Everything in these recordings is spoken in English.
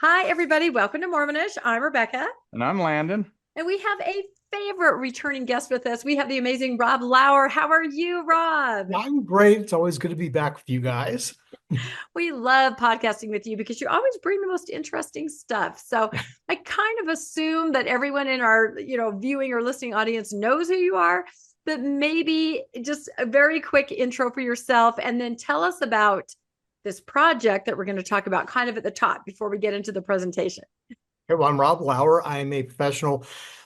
Hi, everybody. Welcome to Mormonish. I'm Rebecca, And I'm Landon. and we have a favorite returning guest with us. We have the amazing Rob Lauer. How are you, Rob? I'm great. It's always good to be back with you guys. We love podcasting with you because you always bring the most interesting stuff. So I kind of assume that everyone in our, viewing or listening audience knows who you are, but maybe just a very quick intro for yourself and then tell us about this project that we're going to talk about kind of at the top before we get into the presentation. Hey, well, I'm Rob Lauer. I'm a professional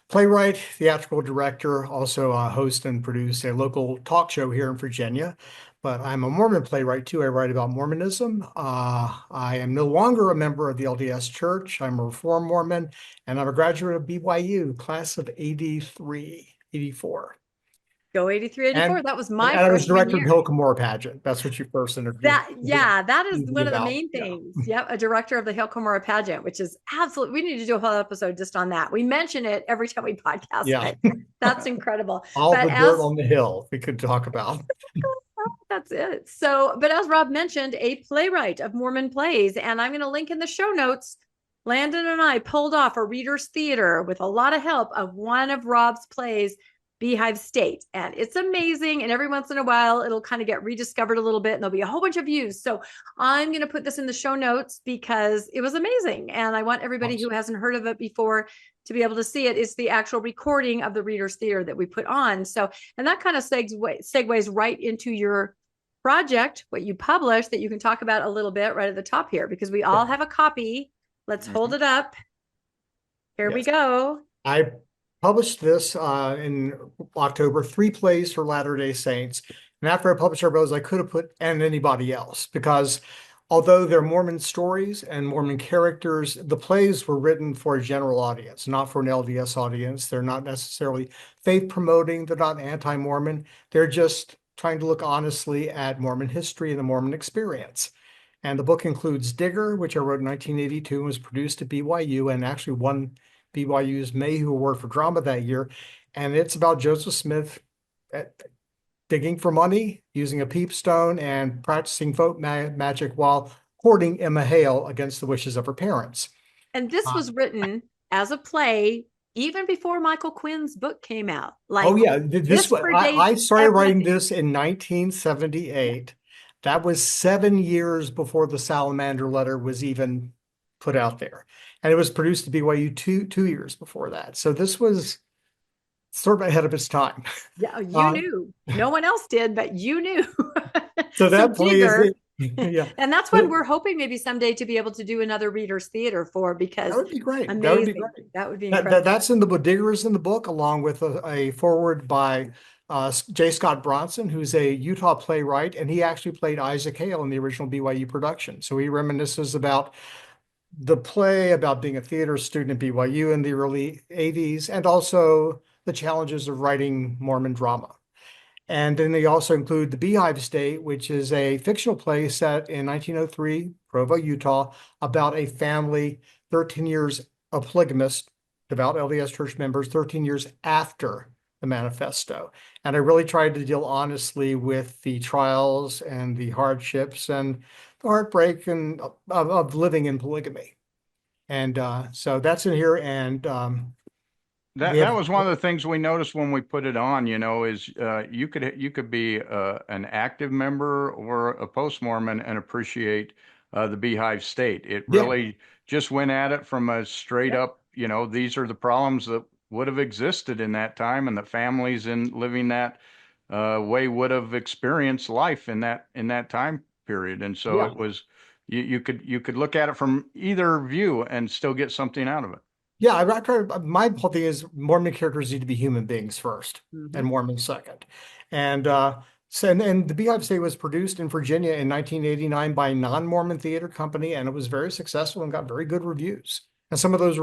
playwright, theatrical director, also host and produce a local talk show here in Virginia. But I'm a Mormon playwright too. I write about Mormonism. I am no longer a member of the LDS Church. I'm a Reformed Mormon, and I'm a graduate of BYU, class of 83, 84. Go 83, 84. That was my and I was freshman director of year. the Hilcomore pageant. That's what you first interviewed. That is one of the main Yeah. things. Yep, a director of the Hilcomore pageant, which is absolutely. We need to do a whole episode just on that. We mention it every time we podcast. Yeah. That's incredible. All But the dirt on the hill we could talk about. that's it. So, but as Rob mentioned, a playwright of Mormon plays, and I'm going to link in the show notes. Landon and I pulled off a reader's theater with a lot of help of one of Rob's plays, Beehive State. And it's amazing. And every once in a while, it'll kind of get rediscovered a little bit and there'll be a whole bunch of views. So I'm going to put this in the show notes because it was amazing. And I want everybody who hasn't heard of it before to be able to see it. It's the actual recording of the Reader's Theater that we put on. So, and that kind of segues right into your project, what you published that you can talk about a little bit right at the top here, because we all have a copy. Let's hold it up. Here we go. I published this in October, 3 plays for Latter-day Saints. And after I published our bows, I could have put and anybody else, because although they're Mormon stories and Mormon characters, the plays were written for a general audience, not for an LDS audience. They're not necessarily faith promoting. They're not anti-Mormon. They're just trying to look honestly at Mormon history and the Mormon experience. And the book includes Digger, which I wrote in 1982 and was produced at BYU and actually won BYU's Mayhew Award for Drama that year. And it's about Joseph Smith digging for money, using a peepstone, and practicing folk magic while courting Emma Hale against the wishes of her parents. And this was written as a play even before Michael Quinn's book came out. I started writing this in 1978. That was 7 years before the Salamander letter was even put out there. And it was produced at BYU two years before that. So this was sort of ahead of its time. Yeah, you knew. No one else did, but you knew. So that play is it. Yeah. And that's when we're hoping maybe someday to be able to do another reader's theater for, because that would be great. Amazing. That would be great. That would be incredible. That's in the book. Digger is in the book, along with a foreword by J. Scott Bronson, who's a Utah playwright, and he actually played Isaac Hale in the original BYU production. So he reminisces about the play, about being a theater student at BYU in the early 80s, and also the challenges of writing Mormon drama. And then they also include The Beehive State, which is a fictional play set in 1903, Provo, Utah, about a family 13 years of polygamists, devout LDS church members, 13 years after the manifesto. And I really tried to deal honestly with the trials and the hardships and the heartbreak and of living in polygamy. And so that's in here. And that was one of the things we noticed when we put it on, is you could be an active member or a post-Mormon and appreciate the Beehive State. It really just went at it from a straight up, these are the problems that would have existed in that time, and the families in living that way would have experienced life in that time period. And so it was, you could look at it from either view and still get something out of it. Yeah, my whole thing is Mormon characters need to be human beings first, and Mormons second. And and the Beehive State was produced in Virginia in 1989 by a non-Mormon theater company, and it was very successful and got very good reviews. And one of those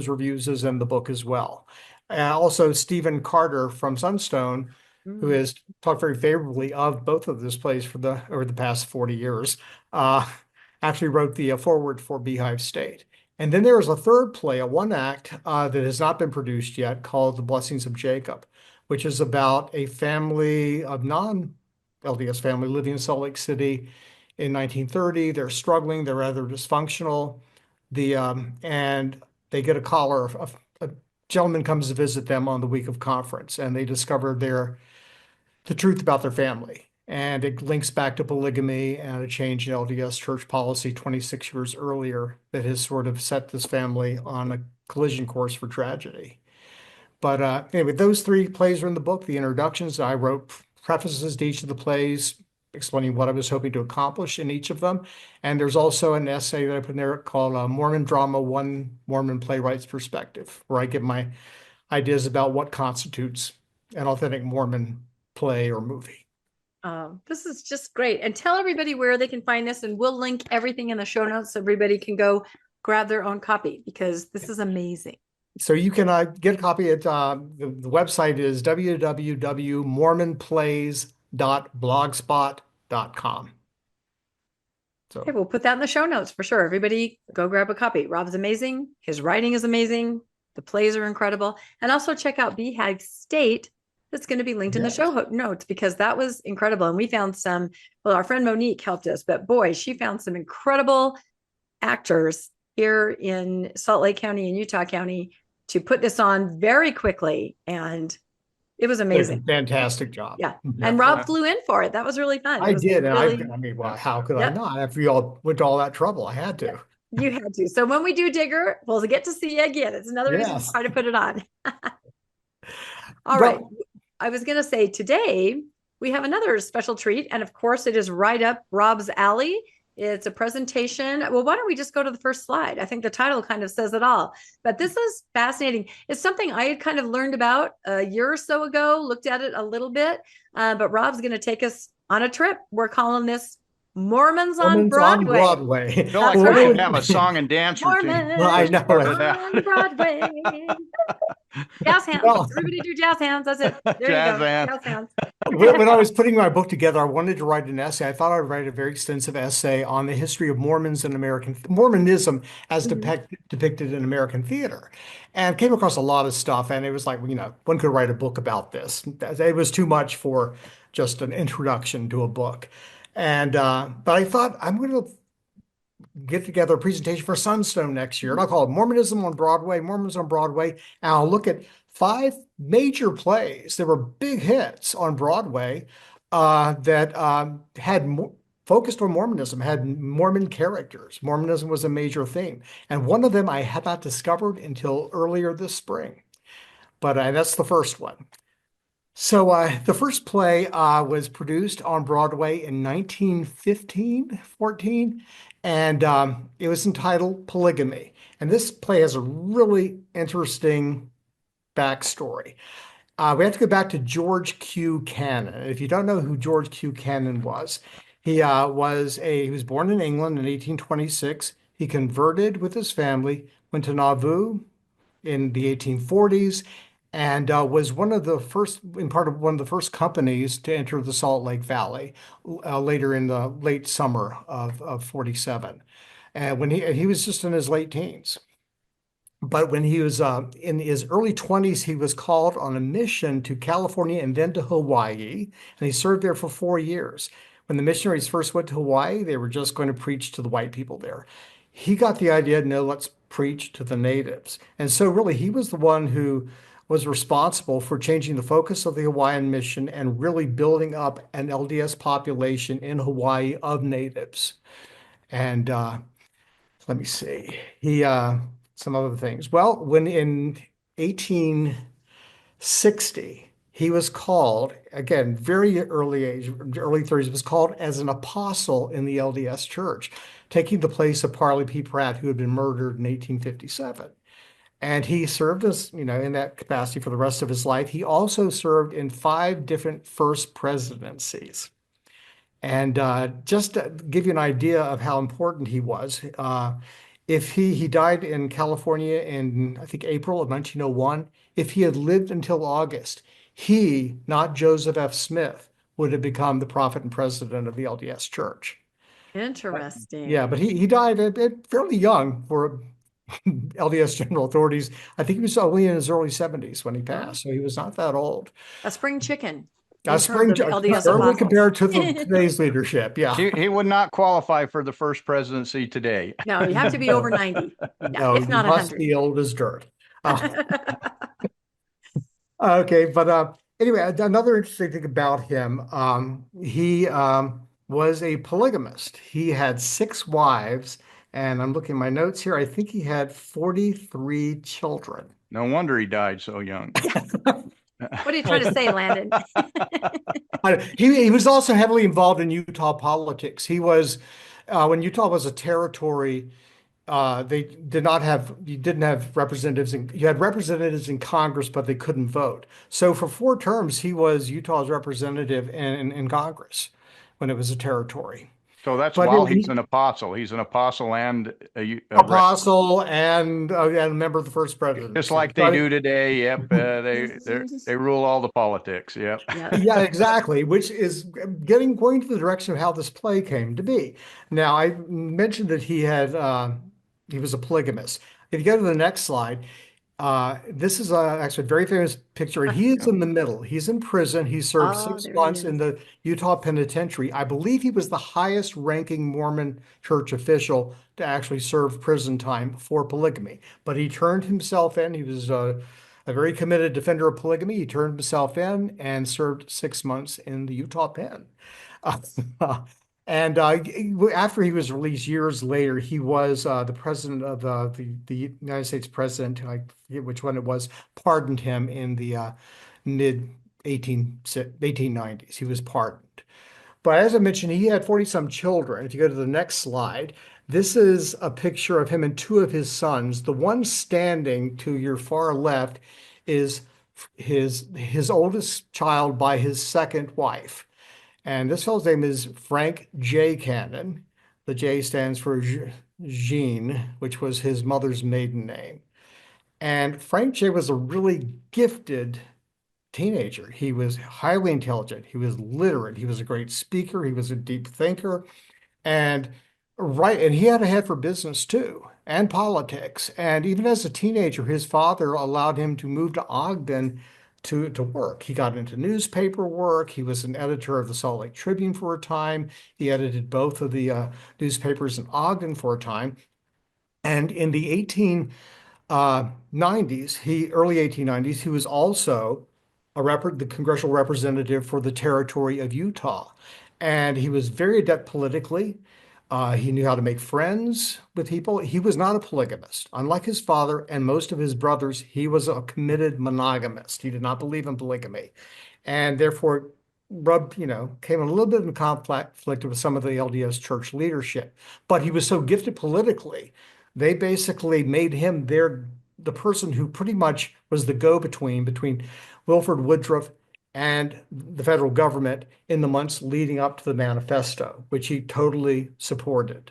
reviews is in the book as well. Also, Stephen Carter from Sunstone, who has talked very favorably of both of those plays over the past 40 years, actually wrote the foreword for Beehive State. And then there is a third play, a one act that has not been produced yet, called The Blessings of Jacob, which is about a family of non-LDS family living in Salt Lake City in 1930. They're struggling, they're rather dysfunctional. And they get a caller. A gentleman comes to visit them on the week of conference, and they discover the truth about their family. And it links back to polygamy and a change in LDS church policy 26 years earlier that has sort of set this family on a collision course for tragedy. But anyway, those three plays are in the book. The introductions, I wrote prefaces to each of the plays, explaining what I was hoping to accomplish in each of them. And there's also an essay that I put in there called Mormon Drama, One Mormon Playwright's Perspective, where I give my ideas about what constitutes an authentic Mormon play or movie. This is just great. And tell everybody where they can find this, and we'll link everything in the show notes so everybody can go grab their own copy, because this is amazing. So you can get a copy at the website is www.mormonplays.blogspot.com. So Okay, we'll put that in the show notes for sure. Everybody go grab a copy. Rob's amazing. His writing is amazing. The plays are incredible. And also check out Beehive State. That's going to be linked in the show notes, because that was incredible. And we found well, our friend Monique helped us, but boy, she found some incredible actors here in Salt Lake County and Utah County to put this on very quickly. And it was amazing. Fantastic job. Yeah. And Rob flew in for it. That was really fun. I did. Really... I mean, well, how could I not? After you all went to all that trouble, I had to. Yeah. You had to. So when we do Digger, we'll get to see you again. It's another reason to try to put it on. All right. I was going to say today we have another special treat. And of course, it is right up Rob's alley. It's a presentation. Well, why don't we just go to the first slide? I think the title kind of says it all. But this is fascinating. It's something I had kind of learned about a year or so ago, looked at it a little bit. But Rob's going to take us on a trip. We're calling this Mormons on Broadway. I feel like we should have a song and dance routine. Well, I know. On Broadway. Jazz hands. Everybody do jazz hands. That's it. There Jazz you go. hands. Jazz hands. When I was putting my book together, I wanted to write an essay. I thought I'd write a very extensive essay on the history of Mormons and Mormonism as depicted in American theater, and came across a lot of stuff. And it was like, one could write a book about this. It was too much for just an introduction to a book. And but I thought I'm going to get together a presentation for Sunstone next year, and I'll call it Mormonism on Broadway, Mormons on Broadway, and I'll look at 5 major plays that were big hits on Broadway that had focused on Mormonism, had Mormon characters. Mormonism was a major theme, and one of them I had not discovered until earlier this spring, but that's the first one. So the first play was produced on Broadway in 1914, and it was entitled Polygamy. And this play has a really interesting backstory. We have to go back to George Q. Cannon. If you don't know who George Q. Cannon was, he was born in England in 1826. He converted with his family, went to Nauvoo in the 1840s, and was one of the first companies to enter the Salt Lake Valley later in the late summer of 47. And when he was just in his late teens. But when he was in his early 20s, he was called on a mission to California and then to Hawaii, and he served there for 4 years. When the missionaries first went to Hawaii, they were just going to preach to the white people there. He got the idea, no, let's preach to the natives. And so really, he was the one who was responsible for changing the focus of the Hawaiian mission and really building up an LDS population in Hawaii of natives. And let me see, some other things. Well, when in 1860, he was called, again, very early age, early 30s, was called as an apostle in the LDS church, taking the place of Parley P. Pratt, who had been murdered in 1857. And he served as, in that capacity for the rest of his life. He also served in 5 different first presidencies. And just to give you an idea of how important he was, if he died in California in, I think, April of 1901, if he had lived until August, he, not Joseph F. Smith, would have become the prophet and president of the LDS Church. Interesting. Yeah, but he died fairly young for LDS general authorities. I think he was only in his early 70s when he passed, so he was not that old. A spring chicken. in terms of LDS certainly apostles. compared to today's leadership. Yeah. He would not qualify for the first presidency today. No, you have to be over 90. Yeah, No, if not you must 100. be old as dirt. Okay, but anyway, another interesting thing about him, he was a polygamist. He had 6 wives, and I'm looking at my notes here. I think he had 43 children. No wonder he died so young. What are you trying to say, Landon? He was also heavily involved in Utah politics. He was, when Utah was a territory, they you didn't have representatives you had representatives in Congress, but they couldn't vote. So for 4 terms, he was Utah's representative in Congress when it was a territory. So that's But while he's an apostle. He's an apostle and apostle and a member of the first presidency. Just like they do today. Yep. They rule all the politics. Yep. Yeah, exactly. Which is going to the direction of how this play came to be. Now, I mentioned that he was a polygamist. If you go to the next slide, this is actually a very famous picture, and he is in the middle. He's in prison. He served 6 months in the Utah penitentiary. I believe he was the highest ranking Mormon church official to actually serve prison time for polygamy. But he turned himself in. He was a very committed defender of polygamy. He turned himself in and served 6 months in the Utah pen. And after he was released years later, he was the president of the United States president, I forget which one it was, pardoned him in the mid 1890s. He was pardoned. But as I mentioned, he had 40-some children. If you go to the next slide, this is a picture of him and 2 of his sons. The one standing to your far left is his oldest child by his second wife. And this fellow's name is Frank J. Cannon. The J stands for Jean, which was his mother's maiden name. And Frank J. was a really gifted teenager. He was highly intelligent. He was literate. He was a great speaker. He was a deep thinker. And he had a head for business too, and politics. And even as a teenager, his father allowed him to move to Ogden to work. He got into newspaper work. He was an editor of the Salt Lake Tribune for a time. He edited both of the newspapers in Ogden for a time. And in the early 1890s, he was also the congressional representative for the territory of Utah. And he was very adept politically. He knew how to make friends with people. He was not a polygamist. Unlike his father and most of his brothers, he was a committed monogamist. He did not believe in polygamy. And therefore, came a little bit in conflict with some of the LDS church leadership. But he was so gifted politically, they basically made him the person who pretty much was the go-between Wilford Woodruff and the federal government in the months leading up to the manifesto, which he totally supported.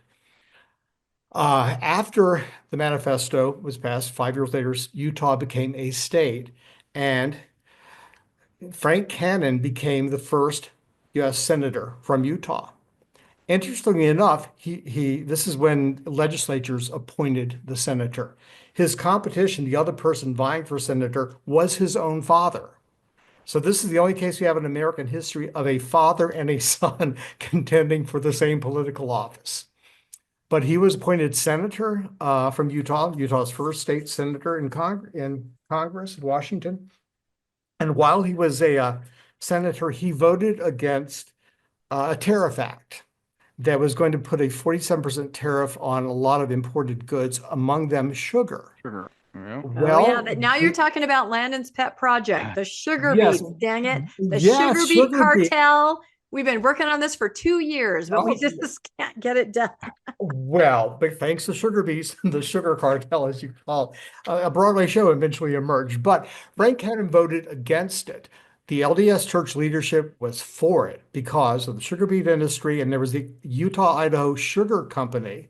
After the manifesto was passed, 5 years later, Utah became a state, and Frank Cannon became the first U.S. senator from Utah. Interestingly enough, this is when legislatures appointed the senator. His competition, the other person vying for senator, was his own father. So this is the only case we have in American history of a father and a son contending for the same political office. But he was appointed senator from Utah, Utah's first state senator in Congress, Washington. And while he was a senator, he voted against a tariff act that was going to put a 47% tariff on a lot of imported goods, among them sugar. Sugar. Yeah. Well, but now you're talking about Landon's pet project, the sugar beets. Dang it. The sugar beet cartel. We've been working on this for 2 years, but we just can't get it done. Well, but thanks to sugar beets, the sugar cartel, as you call it, a Broadway show eventually emerged. But Frank Cannon voted against it. The LDS church leadership was for it because of the sugar beet industry, and there was the Utah-Idaho Sugar Company,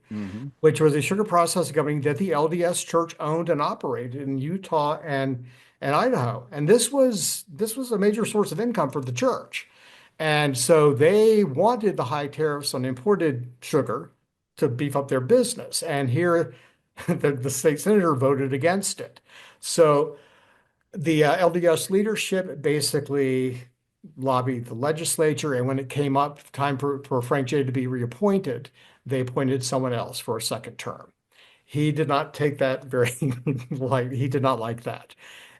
which was a sugar processing company that the LDS church owned and operated in Utah and Idaho. And this was a major source of income for the church. And so they wanted the high tariffs on imported sugar to beef up their business. And here the state senator voted against it. So the LDS leadership basically lobbied the legislature. And when it came up time for Frank J. to be reappointed, they appointed someone else for a second term. He did not take that very light. He did not like that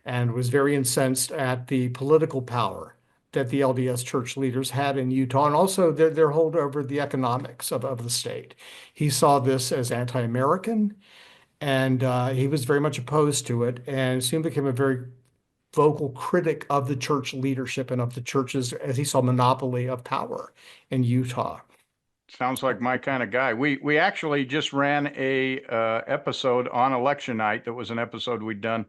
and was very incensed at the political power that the LDS church leaders had in Utah and also their hold over the economics of the state. He saw this as anti-American and he was very much opposed to it and soon became a very vocal critic of the church leadership and of the churches as he saw monopoly of power in Utah. Sounds like my kind of guy. We actually just ran a episode on election night. That was an episode we'd done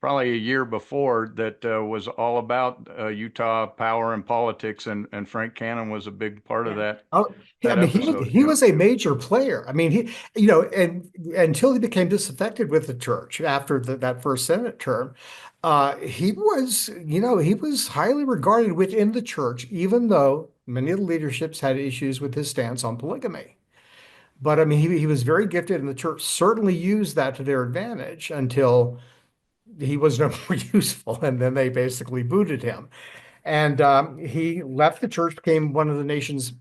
probably a year before that was all about Utah power and politics, and Frank Cannon was a big part of that. Oh, that I mean, episode. he was a major player. I mean, he, and until he became disaffected with the church after that first Senate term, he was, he was highly regarded within the church, even though many of the leaderships had issues with his stance on polygamy. But I mean, he was very gifted, and the church certainly used that to their advantage until he was no more useful, and then they basically booted him. And he left the church, became one of the nation's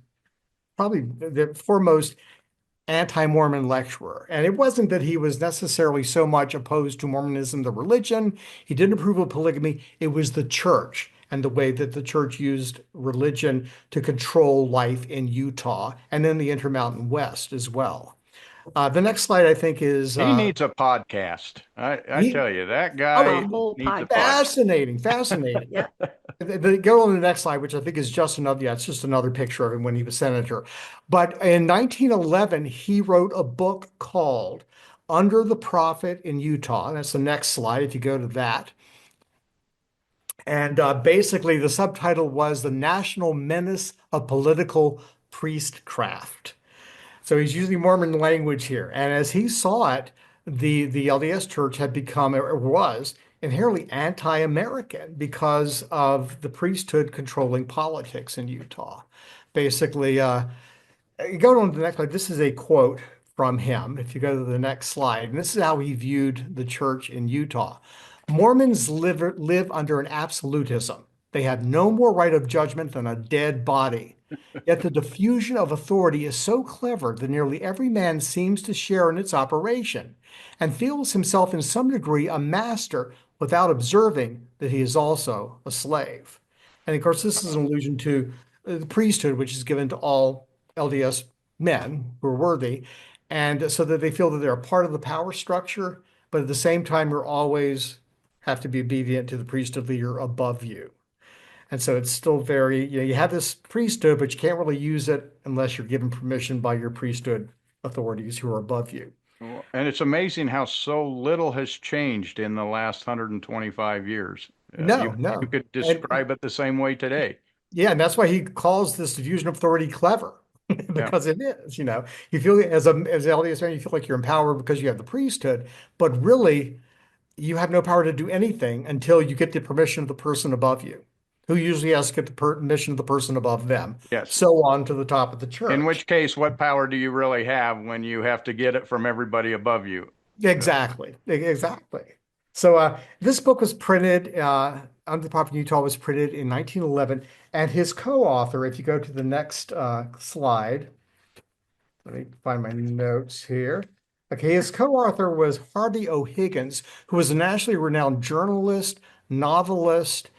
probably the foremost anti-Mormon lecturer. And it wasn't that he was necessarily so much opposed to Mormonism, the religion. He didn't approve of polygamy. It was the church and the way that the church used religion to control life in Utah and in the Intermountain West as well. The next slide, I think, is he needs a podcast. I tell you, that guy needs a fascinating. Yeah. Go on to the next slide, which I think is just another. Yeah, it's just another picture of him when he was senator. But in 1911, he wrote a book called "Under the Prophet in Utah." And that's the next slide. If you go to that. And basically, the subtitle was "The National Menace of Political Priestcraft." So he's using Mormon language here. And as he saw it, the LDS church had become, or was, inherently anti-American because of the priesthood controlling politics in Utah. Basically, go on to the next slide. This is a quote from him. If you go to the next slide, and this is how he viewed the church in Utah. Mormons live under an absolutism. They have no more right of judgment than a dead body. Yet the diffusion of authority is so clever that nearly every man seems to share in its operation and feels himself in some degree a master without observing that he is also a slave. And of course, this is an allusion to the priesthood, which is given to all LDS men who are worthy, and so that they feel that they're a part of the power structure, but at the same time, you're always have to be obedient to the priesthood leader above you. And so it's still very, you have this priesthood, but you can't really use it unless you're given permission by your priesthood authorities who are above you. And it's amazing how so little has changed in the last 125 years. No. You could describe it the same way today. Yeah, and that's why he calls this diffusion of authority clever, because it is, you feel as LDS man, you feel like you're empowered because you have the priesthood, but really you have no power to do anything until you get the permission of the person above you, who usually has to get the permission of the person above them. Yes. So on to the top of the church. In which case, what power do you really have when you have to get it from everybody above you? Exactly. So this book was printed, Under the Prophet in Utah was printed in 1911. And his co-author, if you go to the next slide, let me find my notes here. Okay, his co-author was Harvey O'Higgins, who was a nationally renowned journalist, novelist,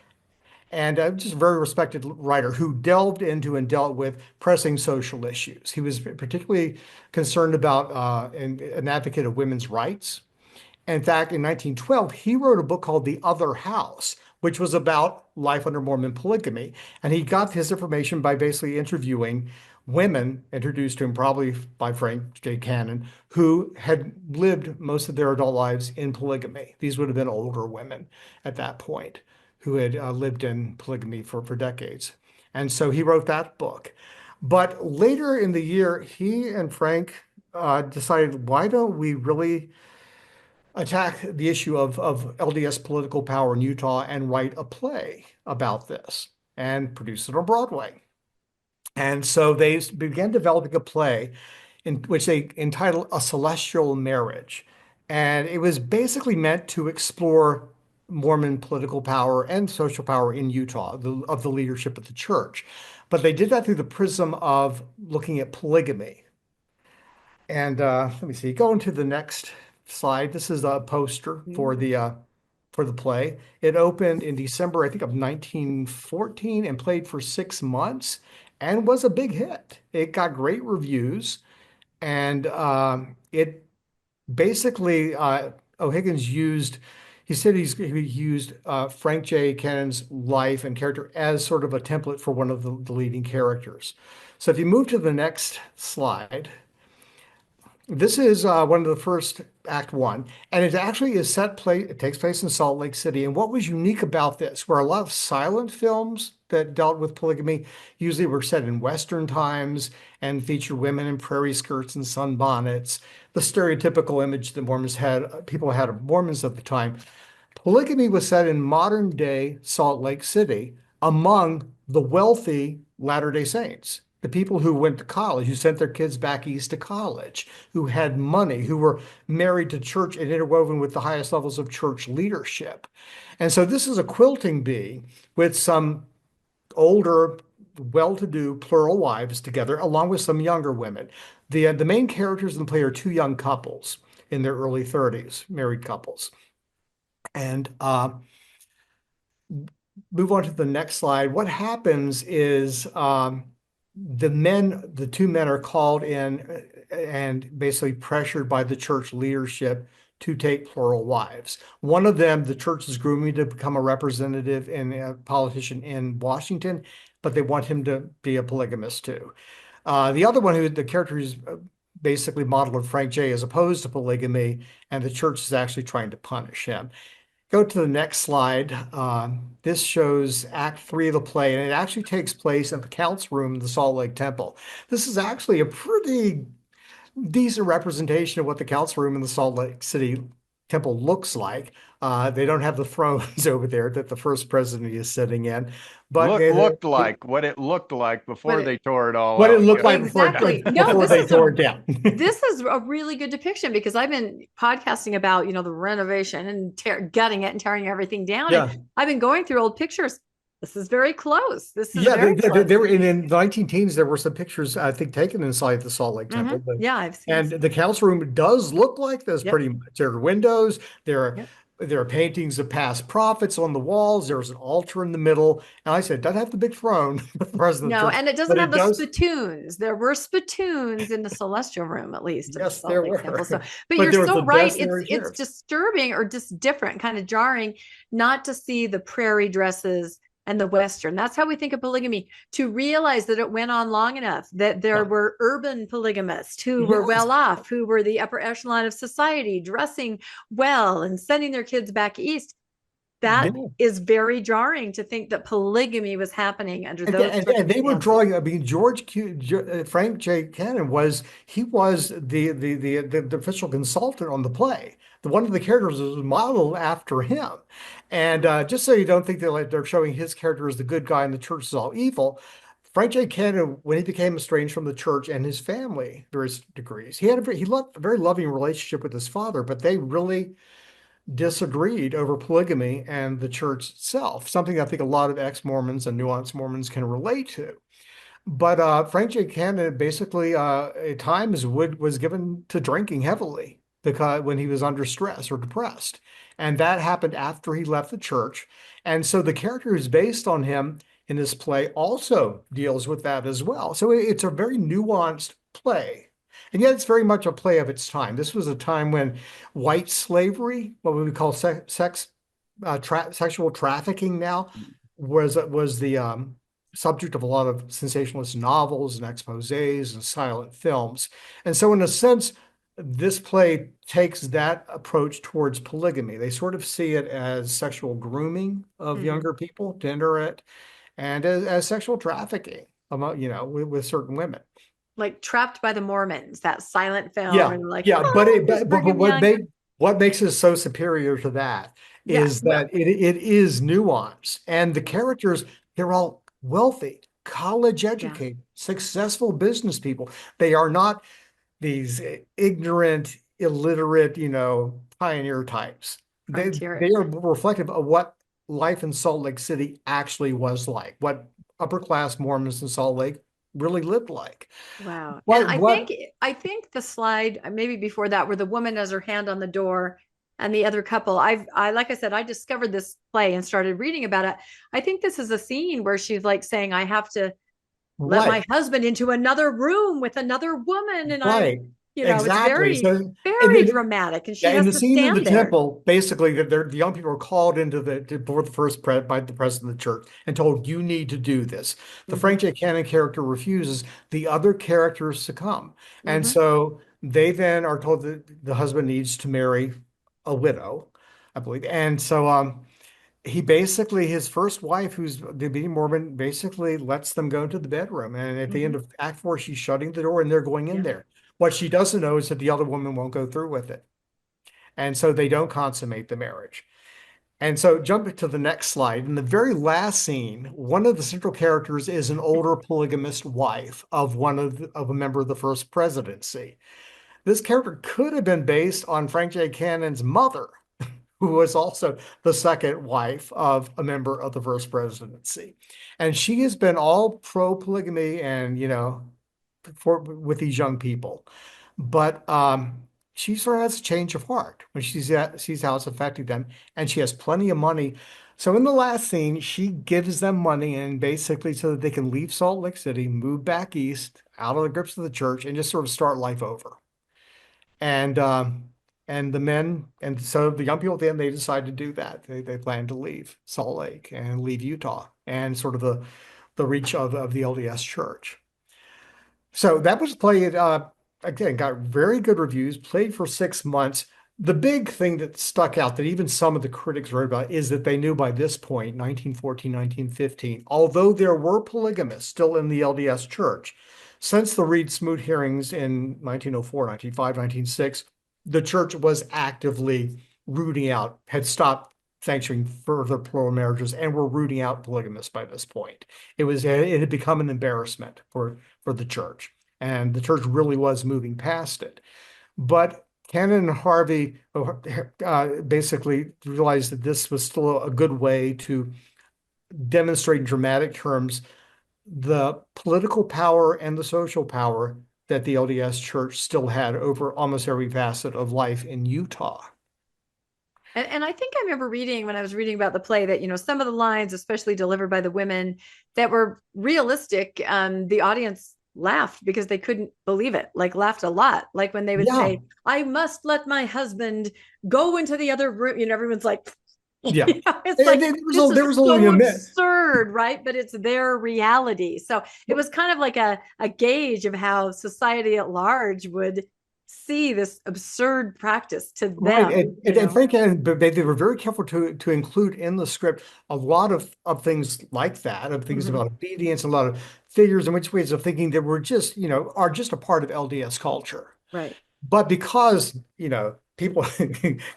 and just a very respected writer who delved into and dealt with pressing social issues. He was particularly concerned about an advocate of women's rights. In fact, in 1912, he wrote a book called The Other House, which was about life under Mormon polygamy. And he got his information by basically interviewing women introduced to him probably by Frank J. Cannon, who had lived most of their adult lives in polygamy. These would have been older women at that point who had lived in polygamy for decades. And so he wrote that book. But later in the year, he and Frank decided, why don't we really attack the issue of LDS political power in Utah and write a play about this and produce it on Broadway? And so they began developing a play in which they entitled A Celestial Marriage. And it was basically meant to explore Mormon political power and social power in Utah, of the leadership of the church. But they did that through the prism of looking at polygamy. And let me see, going to the next slide. This is a poster for the play. It opened in December, I think, of 1914 and played for 6 months and was a big hit. It got great reviews, and it basically O'Higgins used. He said he used Frank J. Cannon's life and character as sort of a template for one of the leading characters. So if you move to the next slide, this is one of the first Act One, and it actually is it takes place in Salt Lake City. And what was unique about this, where a lot of silent films that dealt with polygamy usually were set in Western times and featured women in prairie skirts and sunbonnets, the stereotypical image that people had of Mormons at the time. Polygamy was set in modern day Salt Lake City among the wealthy Latter-day Saints, the people who went to college, who sent their kids back east to college, who had money, who were married to church and interwoven with the highest levels of church leadership. And so this is a quilting bee with some older, well-to-do plural wives together, along with some younger women. The main characters in the play are two young couples in their early 30s, married couples. And move on to the next slide. What happens is the two men are called in and basically pressured by the church leadership to take plural wives. One of them, the church is grooming to become a representative and a politician in Washington, but they want him to be a polygamist too. The other one, the character is basically modeled on Frank J, is opposed to polygamy, and the church is actually trying to punish him. Go to the next slide. This shows Act 3 of the play, and it actually takes place in the Council Room of the Salt Lake Temple. This is actually a pretty decent representation of what the Council Room in the Salt Lake City Temple looks like. They don't have the thrones over there that the first president is sitting in, but what it looked like before they tore it all out. What it looked like exactly. before they tore it down. This is a really good depiction, because I've been podcasting about, the renovation and gutting it and tearing everything down. Yeah. And I've been going through old pictures. This is very close. This is they were in the 1910s. There were some pictures, I think, taken inside the Salt Lake Temple. Mm-hmm. Yeah, I've seen. And the Council Room does look like this pretty much. There are windows. There are paintings of past prophets on the walls. There's an altar in the middle. And I said, it doesn't have the big throne. No, and it doesn't have the spittoons. There were spittoons in the celestial room, at least. Yes, there were. Temple. So, but you're so right. It's disturbing, or just different, kind of jarring, not to see the prairie dresses and the Western. That's how we think of polygamy, to realize that it went on long enough, that there were urban polygamists who were well off, who were the upper echelon of society, dressing well and sending their kids back east. That is very jarring, to think that polygamy was happening under those. And they were drawing. I mean, Frank J. Cannon was the official consultant on the play. One of the characters was modeled after him. And just so you don't think that they're showing his character as the good guy and the church is all evil, Frank J. Cannon, when he became estranged from the church and his family, various degrees, he loved a very loving relationship with his father, but they really disagreed over polygamy and the church itself, something I think a lot of ex-Mormons and nuanced Mormons can relate to. But Frank J. Cannon basically at times was given to drinking heavily because when he was under stress or depressed. And that happened after he left the church. And so the character who's based on him in this play also deals with that as well. So it's a very nuanced play. And yet it's very much a play of its time. This was a time when white slavery, what we would call sexual trafficking now, was the subject of a lot of sensationalist novels and exposés and silent films. And so in a sense, this play takes that approach towards polygamy. They sort of see it as sexual grooming of younger people to enter it, and as sexual trafficking, with certain women. Like Trapped by the Mormons, that silent film. But what makes it so superior to that is that it is nuance, and the characters, they're all wealthy, college educated, successful business people. They are not these ignorant, illiterate, pioneer types. frontier. they are reflective of what life in Salt Lake City actually was like, what upper class Mormons in Salt Lake really lived like. Wow. And What I think the slide maybe before that where the woman has her hand on the door and the other couple, I like I said, I discovered this play and started reading about it. I think this is a scene where she's like saying, I have to let my right, husband into another room with another woman. And right, it's exactly. very, So, and very then dramatic. And yeah, she in has the to scene in the stand there. temple, basically, the young people are called into before the by the president of the church and told, "You need to do this." The Mm-hmm, Frank J. Cannon character refuses. The other characters succumb, and mm-hmm, so they then are told that the husband needs to marry a widow, I believe. And so, he basically his first wife, who's the being Mormon, basically lets them go into the bedroom. And at the mm-hmm. end of Act 4, she's shutting the door and they're going in Yeah. there. What she doesn't know is that the other woman won't go through with it. And so they don't consummate the marriage. And so jumping to the next slide, in the very last scene, one of the central characters is an older polygamist wife of of a member of the first presidency. This character could have been based on Frank J. Cannon's mother, who was also the second wife of a member of the first presidency. And she has been all pro polygamy and, with these young people. But she sort of has a change of heart when sees how it's affecting them, and she has plenty of money. So in the last scene, she gives them money and basically so that they can leave Salt Lake City, move back east, out of the grips of the church, and just sort of start life over. And and the men and so the young people at the end they decide to do that. They plan to leave Salt Lake and leave Utah and sort of the reach of the LDS Church. So that was played, again, got very good reviews, played for 6 months. The big thing that stuck out that even some of the critics wrote about is that they knew by this point, 1914, 1915, although there were polygamists still in the LDS Church, since the Reed Smoot hearings in 1904, 1905, 1906, the church was actively rooting out, had stopped sanctioning further plural marriages and were rooting out polygamists by this point. It had become an embarrassment for the church. And the church really was moving past it. But Cannon and Harvey basically realized that this was still a good way to demonstrate in dramatic terms the political power and the social power that the LDS Church still had over almost every facet of life in Utah. And I think I remember reading when I was reading about the play that, some of the lines, especially delivered by the women that were realistic, the audience laughed because they couldn't believe it, like laughed a lot. Like when they would Yeah. say, I must let my husband go into the other room. Everyone's like, Yeah. It's like, there this was is so absurd, right? But it's their reality. So it was kind of like a gauge of how society at large would see this absurd practice to them. Right. And Frank and they were very careful to include in the script a lot of things like that, of things about obedience, a lot of figures and which ways of thinking that were just, are just a part of LDS culture. Right. But because, people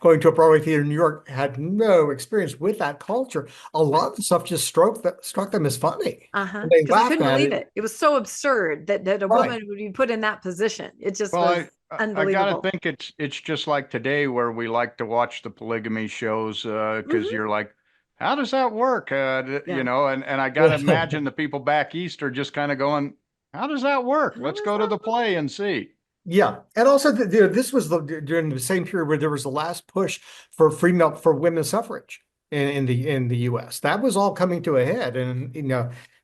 going to a Broadway theater in New York had no experience with that culture, a lot of the stuff just struck them as funny. Uh-huh. They Because they laughed couldn't at believe it. it. It was so absurd that a Right. woman would be put in that position. It just Well, was I unbelievable. gotta think it's just like today where we like to watch the polygamy shows because you're like, how does that work? Yeah. And I gotta imagine the people back east are just kind of going, how does that work? Let's go to the play and see. Yeah, and also this was during the same period where there was the last push for for women's suffrage in the U.S. That was all coming to a head, and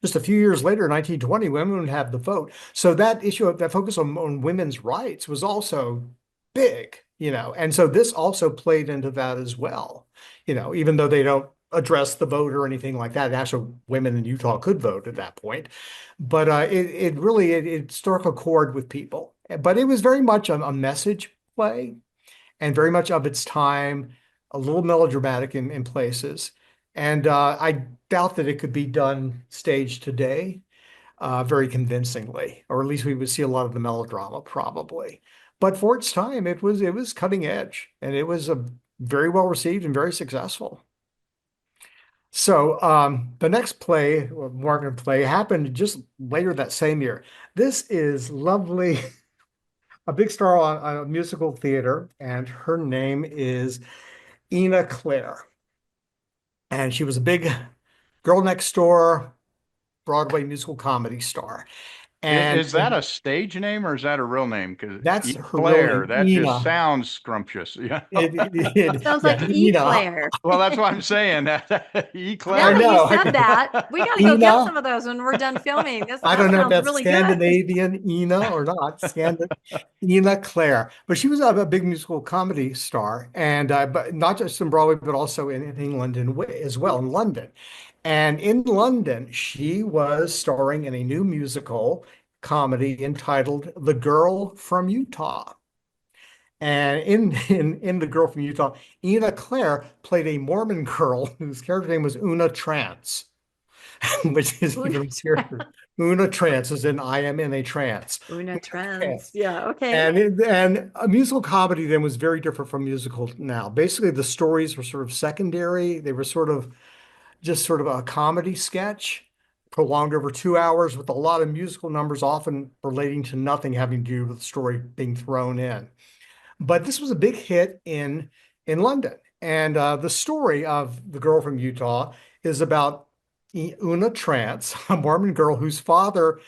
just a few years later, 1920, women would have the vote. So that issue of that focus on women's rights was also big, and so this also played into that as well. Even though they don't address the vote or anything like that, actually women in Utah could vote at that point, but it really it struck a chord with people. But it was very much a message play and very much of its time, a little melodramatic in places. And I doubt that it could be done staged today very convincingly, or at least we would see a lot of the melodrama probably. But for its time, it was cutting edge, and it was a very well received and very successful. So the next play, Morgan play, happened just later that same year. This is lovely. A big star on musical theater, and her name is Ina Claire. And she was a big girl next door Broadway musical comedy star. And Is that a stage name or is that a real name? Because that's her real Claire, name, that just Ina. sounds scrumptious. Yeah. Sounds Yeah, like Ina. Eclair. Well, that's what I'm saying. Now I Eclair. that you know. said that, we got to go get Ina. some of those when we're done filming. I That don't know if sounds that's really good. Scandinavian Ina or not. Ina Claire, but she was a big musical comedy star, and but not just in Broadway, but also in England and as well in London. And in London, she was starring in a new musical comedy entitled "The Girl from Utah." And in The Girl from Utah, Ina Claire played a Mormon girl whose character name was Una Trance. Which is Una even scarier. Una trance is in I am in a trance. Una Okay. trans. Yeah. Okay. And a musical comedy then was very different from musical now. Basically, the stories were sort of secondary. They were sort of a comedy sketch prolonged over 2 hours with a lot of musical numbers, often relating to nothing having to do with the story being thrown in. But this was a big hit in London. And the story of The Girl from Utah is about Una Trance, a Mormon girl whose father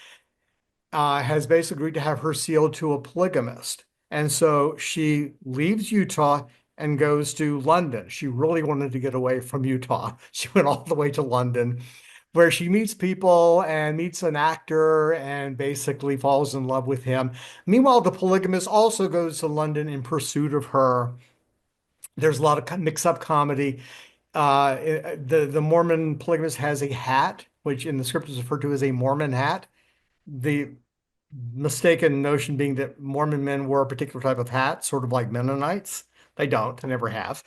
has basically agreed to have her sealed to a polygamist. And so she leaves Utah and goes to London. She really wanted to get away from Utah. She went all the way to London, where she meets people and meets an actor and basically falls in love with him. Meanwhile, the polygamist also goes to London in pursuit of her. There's a lot of mix-up comedy. The Mormon polygamist has a hat, which in the script is referred to as a Mormon hat. The mistaken notion being that Mormon men wear a particular type of hat, sort of like Mennonites. They don't, they never have.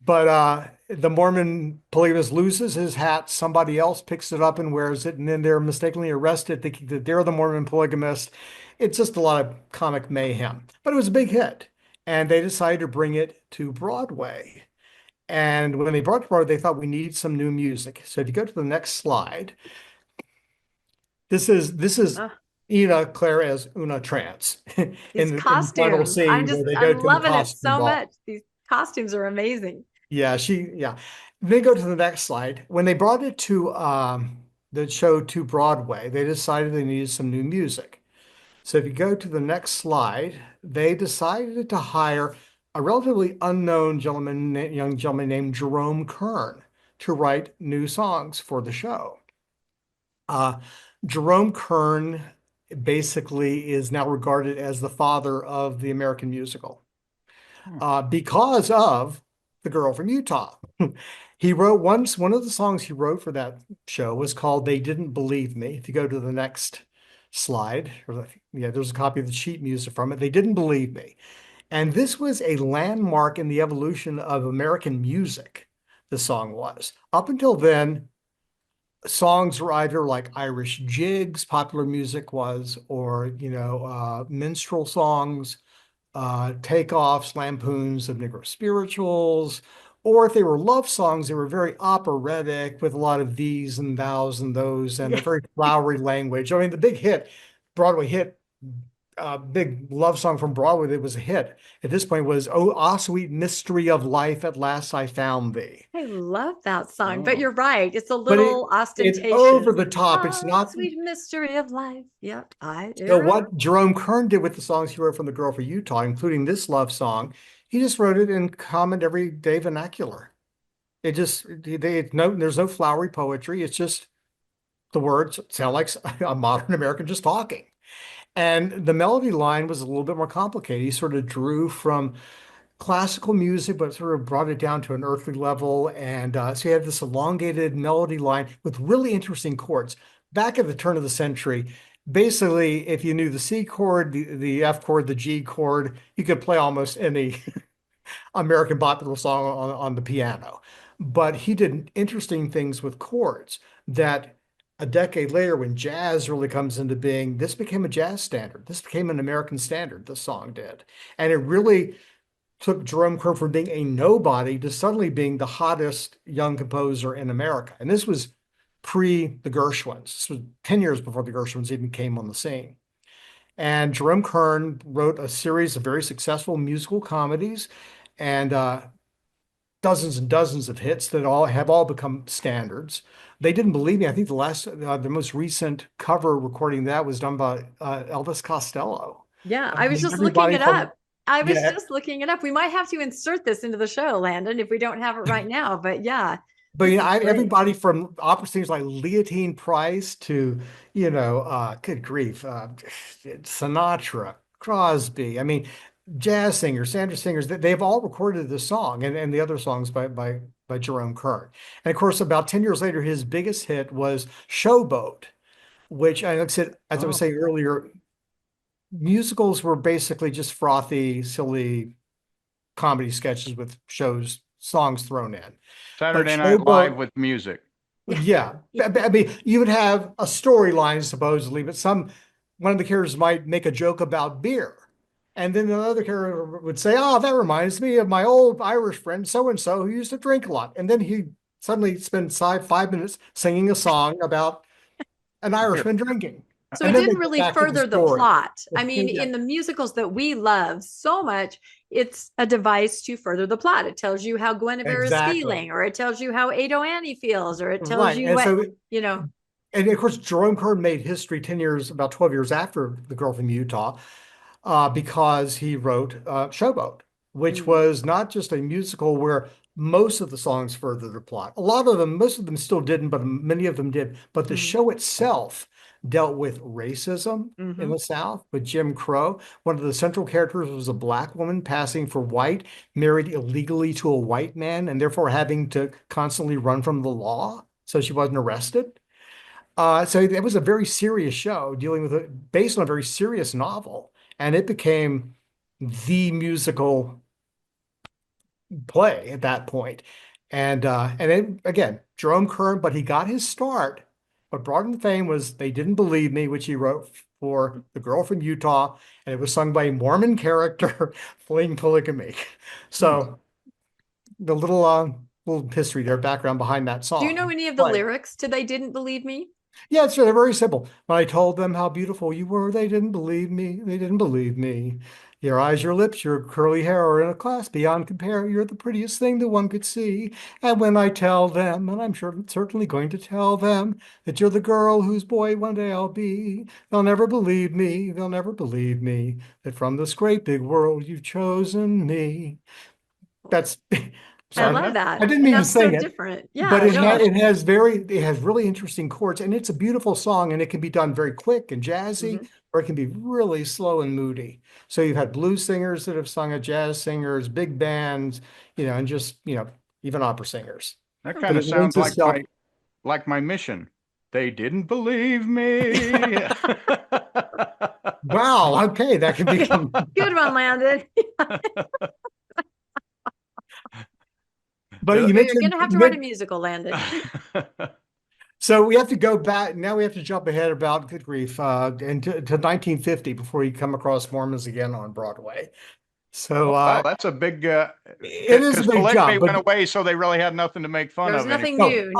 But the Mormon polygamist loses his hat. Somebody else picks it up and wears it, and then they're mistakenly arrested, thinking that they're the Mormon polygamist. It's just a lot of comic mayhem. But it was a big hit, and they decided to bring it to Broadway. And when they brought it to Broadway, they thought we need some new music. So if you go to the next slide, this is Oh, Ina Claire as Una Trance these in the final costumes. scene where they go I'm to the loving it costume so ball. much. These costumes are amazing. Yeah. They go to the next slide. When they brought it to the show to Broadway, they decided they needed some new music. So if you go to the next slide, they decided to hire a relatively unknown young gentleman named Jerome Kern to write new songs for the show. Uh, Jerome Kern basically is now regarded as the father of the American musical because of The Girl from Utah. He wrote one of the songs he wrote for that show was called They Didn't Believe Me. If you go to the next slide, there's a copy of the sheet music from it. They Didn't Believe Me. And this was a landmark in the evolution of American music, the song was. Up until then, songs were either like Irish jigs, popular music was, or, minstrel songs, takeoffs, lampoons of Negro spirituals, or if they were love songs, they were very operatic with a lot of these and thous and those and a Yeah. very flowery language. I mean, the big hit, Broadway hit, big love song from Broadway that was a hit at this point was "Oh, ah, sweet mystery of life, at last I found thee." I love that song, but Oh. you're right. It's a But little it's over ostentatious. the top. It's Ah, not. sweet mystery of life. Yep, So you're right. what Jerome Kern did with the songs he wrote from The Girl from Utah, including this love song, he just wrote it in common everyday vernacular. There's no flowery poetry. It's just the words sound like a modern American just talking. And the melody line was a little bit more complicated. He sort of drew from classical music, but sort of brought it down to an earthly level. And so you have this elongated melody line with really interesting chords. Back at the turn of the century, basically, if you knew the C chord, the F chord, the G chord, you could play almost any American popular song on the piano. But he did interesting things with chords that a decade later, when jazz really comes into being, this became a jazz standard. This became an American standard, the song did. And it really took Jerome Kern from being a nobody to suddenly being the hottest young composer in America. And this was pre the Gershwins. This was 10 years before the Gershwins even came on the scene. And Jerome Kern wrote a series of very successful musical comedies and dozens and dozens of hits that all become standards. They Didn't Believe Me. I think the most recent cover recording that was done by Elvis Costello. Yeah, I was just looking Everybody it from up. I was yeah, just looking it up. We might have to insert this into the show, Landon, if we don't have it right now. But yeah, but this is great. everybody from opera singers like Leontine Price to good grief, Sinatra, Crosby. I mean, jazz singers, Sandra singers. They've all recorded this song and the other songs by Jerome Kern. And of course, about 10 years later, his biggest hit was Showboat, which like I said, as I was saying earlier, musicals were basically just frothy, silly comedy sketches with songs thrown in. Saturday But Night Live Showboat, with music. yeah. I mean, you would have a storyline supposedly, but one of the characters might make a joke about beer. And then another character would say, "Oh, that reminds me of my old Irish friend so and so who used to drink a lot." And then he suddenly spends 5 minutes singing a song about an Irishman drinking. So And it then they didn't go really back to the further the story. plot. I mean, Yeah. in the musicals that we love so much, it's a device to further the plot. It tells you how Guinevere Exactly. is feeling, or it tells you how Ado Annie feels, or it tells Right. you And what, so, you know. and of course, Jerome Kern made history 10 years, about 12 years after The Girl from Utah, because he wrote Showboat, which was not just a musical where most of the songs furthered the plot. Most of them still didn't, but many of them did. But the show itself dealt with racism in the South, with Jim Crow. One of the central characters was a black woman passing for white, married illegally to a white man, and therefore having to constantly run from the law so she wasn't arrested. So it was a very serious show dealing with based on a very serious novel, and it became the musical play at that point. And then again, Jerome Kern, but he got his start. What brought him to fame was They Didn't Believe Me, which he wrote for The Girl from Utah, and it was sung by a Mormon character fleeing polygamy. So the little history there, background behind that song. Do you know any of the lyrics to They Didn't Believe Me? Yeah, they're very simple. When I told them how beautiful you were, they didn't believe me. They didn't believe me. Your eyes, your lips, your curly hair are in a class beyond compare. You're the prettiest thing that one could see. And when I tell them, and I'm certainly going to tell them, that you're the girl whose boy one day I'll be, they'll never believe me. They'll never believe me that from this great big world you've chosen me. That's I love that. I didn't mean to That's sing so it. different. Yeah, But it no. has really interesting chords, and it's a beautiful song, and it can be done very quick and jazzy, or it can be really slow and moody. So you've had blues singers that have sung it, jazz singers, big bands, and just, even opera singers. That kind of sounds like my mission. They didn't believe me. Wow, okay, that can become good one, Landon. But you're going to have to write a musical, Landon. So we have to go back. Now we have to jump ahead about, good grief, into 1950 before you come across Mormons again on Broadway. So wow, that's a big. It is a big polygamy jump. went away, so they really had nothing to make fun There's of. nothing new.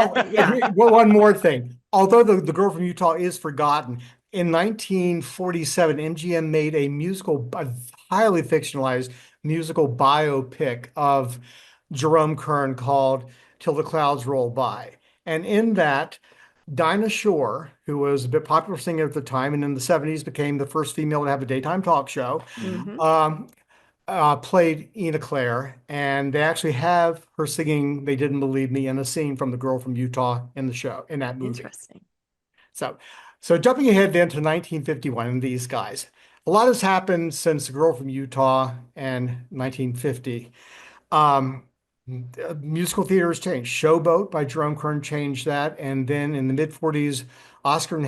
Well, one more thing. Although the Girl from Utah is forgotten, in 1947, MGM made a highly fictionalized musical biopic of Jerome Kern called "Till the Clouds Roll By," and in that, Dinah Shore, who was a bit popular singer at the time and in the 70s became the first female to have a daytime talk show, played Ina Claire, and they actually have her singing "They Didn't Believe Me" in a scene from The Girl from Utah in that movie. Interesting. So jumping ahead then to 1951 and these guys. A lot has happened since The Girl from Utah and 1950. Musical theater has changed. Showboat by Jerome Kern changed that. And then in the mid-40s, Rodgers and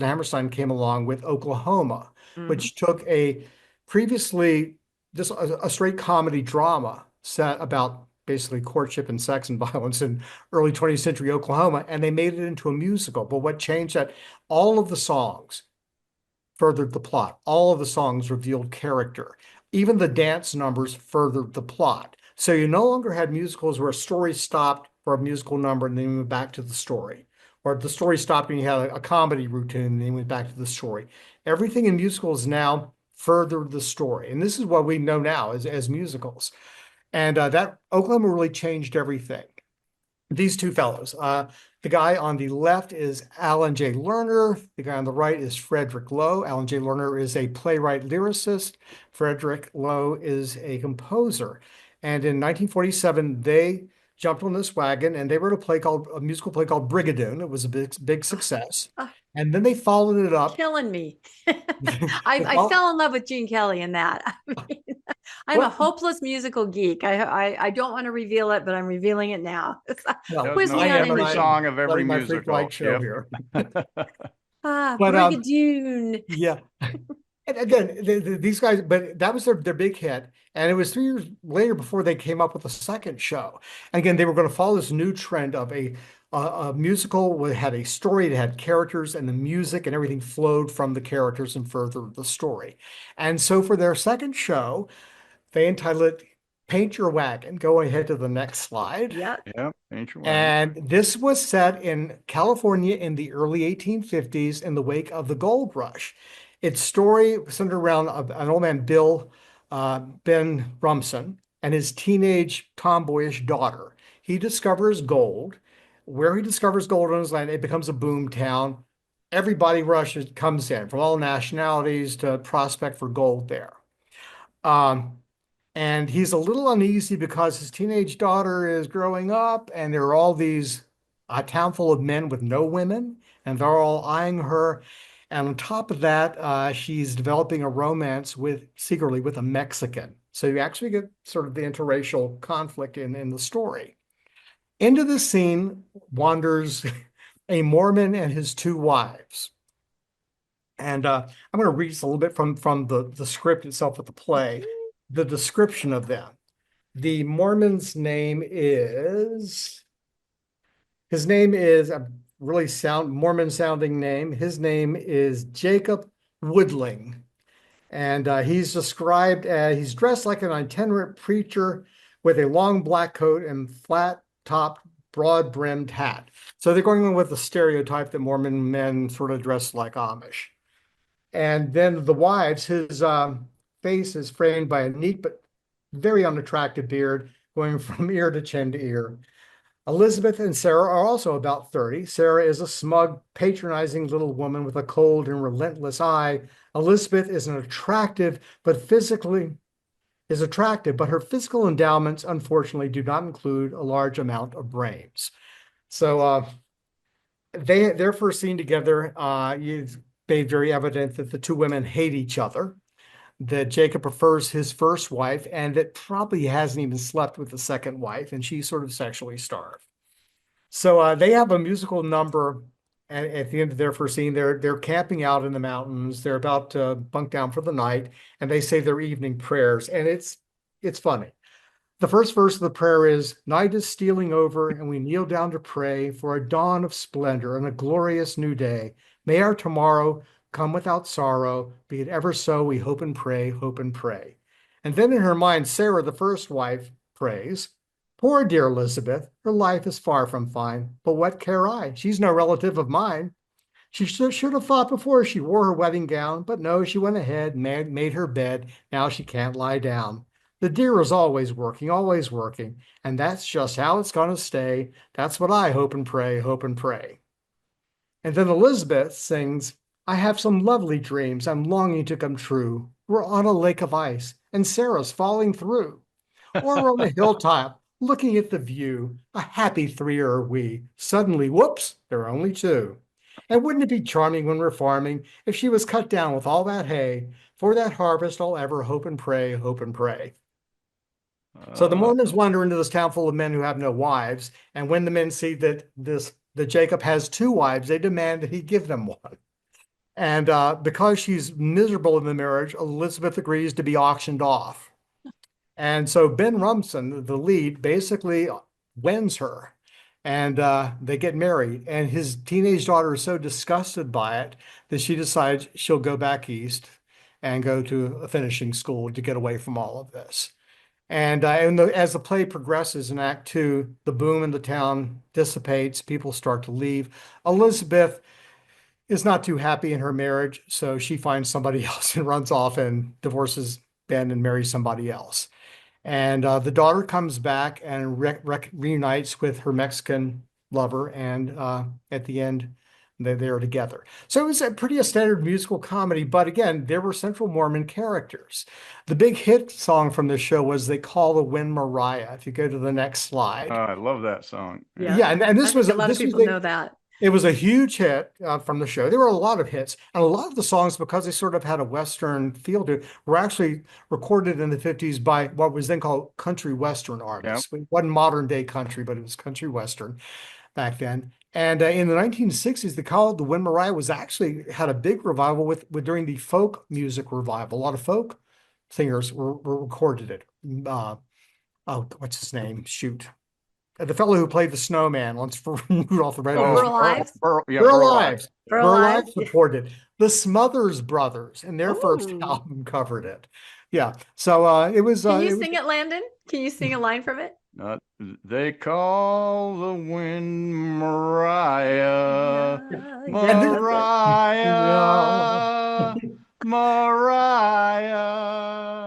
Hammerstein came along with Oklahoma, which took a previously just a straight comedy drama set about basically courtship and sex and violence in early 20th century Oklahoma, and they made it into a musical. But what changed that? All of the songs furthered the plot. All of the songs revealed character. Even the dance numbers furthered the plot. So you no longer had musicals where a story stopped for a musical number and then you went back to the story. Or the story stopped and you had a comedy routine and then you went back to the story. Everything in musicals now furthered the story. And this is what we know now as musicals. And that Oklahoma really changed everything. These two fellows. The guy on the left is Alan J. Lerner. The guy on the right is Frederick Lowe. Alan J. Lerner is a playwright lyricist. Frederick Lowe is a composer. And in 1947, they jumped on this wagon and they wrote a musical play called Brigadoon. It was a big success. And then they followed it up. Killing me. I fell in love with Gene Kelly in that. I'm a hopeless musical geek. I don't want to reveal it, but I'm revealing it now. Every song of every musical. Show here. Brigadoon. Yeah. And again, these guys, but that was their big hit. And it was 3 years later before they came up with a second show. And again, they were going to follow this new trend of a musical that had a story, it had characters, and the music and everything flowed from the characters and furthered the story. And so for their second show, they entitled it Paint Your Wagon. Go ahead to the next slide. Yeah, Paint Your Wagon. And this was set in California in the early 1850s in the wake of the gold rush. Its story centered around an old man, Ben Rumson, and his teenage tomboyish daughter. He discovers gold. Where he discovers gold on his land, it becomes a boom town. Everybody comes in from all nationalities to prospect for gold there. And he's a little uneasy because his teenage daughter is growing up, and there are all these a town full of men with no women, and they're all eyeing her. And on top of that, she's developing a romance secretly with a Mexican. So you actually get sort of the interracial conflict in the story. Into the scene wanders a Mormon and his 2 wives. And I'm going to read just a little bit from the script itself of the play, the description of them. The Mormon's name is a really Mormon sounding name. His name is Jacob Woodling. And he's described as he's dressed like an itinerant preacher with a long black coat and flat top, broad brimmed hat. So they're going with the stereotype that Mormon men sort of dress like Amish. And then the wives, his face is framed by a neat but very unattractive beard going from ear to chin to ear. Elizabeth and Sarah are also about 30. Sarah is a smug, patronizing little woman with a cold and relentless eye. Elizabeth is attractive, but her physical endowments, unfortunately, do not include a large amount of brains. So their first scene together, it's made very evident that the 2 women hate each other, that Jacob prefers his first wife, and that probably hasn't even slept with the second wife, and she's sort of sexually starved. So they have a musical number at the end of their first scene. They're camping out in the mountains. They're about to bunk down for the night, and they say their evening prayers, and it's funny. The first verse of the prayer is, "Night is stealing over, and we kneel down to pray for a dawn of splendor and a glorious new day. May our tomorrow come without sorrow, be it ever so, we hope and pray, hope and pray." And then in her mind, Sarah, the first wife, prays, "Poor dear Elizabeth, her life is far from fine, but what care I? She's no relative of mine. She should have thought before she wore her wedding gown, but no, she went ahead and made her bed. Now she can't lie down. The dear is always working, and that's just how it's going to stay. That's what I hope and pray, hope and pray." And then Elizabeth sings, "I have some lovely dreams I'm longing to come true. We're on a lake of ice, and Sarah's falling through. Or we're on a hilltop, looking at the view. A happy 3 are we. Suddenly, whoops, there are only 2. And wouldn't it be charming when we're farming if she was cut down with all that hay? For that harvest I'll ever hope and pray, hope and pray." So the Mormons wander into this town full of men who have no wives. And when the men see that Jacob has 2 wives, they demand that he give them one. And because she's miserable in the marriage, Elizabeth agrees to be auctioned off. And so Ben Rumson, the lead, basically wins her. And they get married. And his teenage daughter is so disgusted by it that she decides she'll go back east and go to a finishing school to get away from all of this. And as the play progresses in Act 2, the boom in the town dissipates. People start to leave. Elizabeth is not too happy in her marriage, so she finds somebody else and runs off and divorces Ben and marries somebody else. And the daughter comes back and reunites with her Mexican lover, and at the end, they're together. So it was a standard musical comedy, but again, there were Central Mormon characters. The big hit song from the show was "They Call the Wind Mariah." If you go to the next slide, I love that song. yeah, and this was a lot of people know that. It was a huge hit from the show. There were a lot of hits, and a lot of the songs, because they sort of had a Western feel to it, were actually recorded in the 50s by what was then called country Western artists. It wasn't modern day country, but it was country Western back then. And in the 1960s, the Call of the Wind Mariah was actually had a big revival with during the folk music revival. A lot of folk singers were recorded it. What's his name? Shoot. The fellow who played the snowman once for Rudolph the Red-Nosed Reuel Ives. Burl Ives recorded the Smothers Brothers, and their first album covered it. Yeah. So it was. Can you sing it, Landon? Can you sing a line from it? They call the wind Mariah, Mariah, Mariah.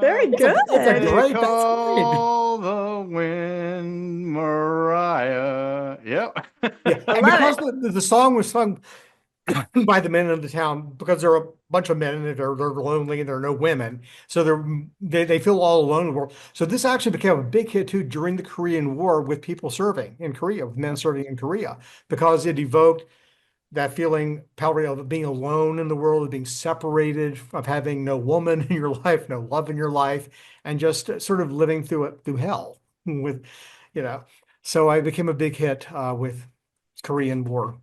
Very good. They call the wind Mariah. Yep. Yeah. And because the song was sung by the men of the town, because there are a bunch of men and they're lonely and there are no women, so they feel all alone in the world. So this actually became a big hit too during the Korean War, with people serving in Korea, with men serving in Korea, because it evoked that feeling, probably, of being alone in the world, of being separated, of having no woman in your life, no love in your life, and just sort of living through hell with, So I became a big hit with Korean War.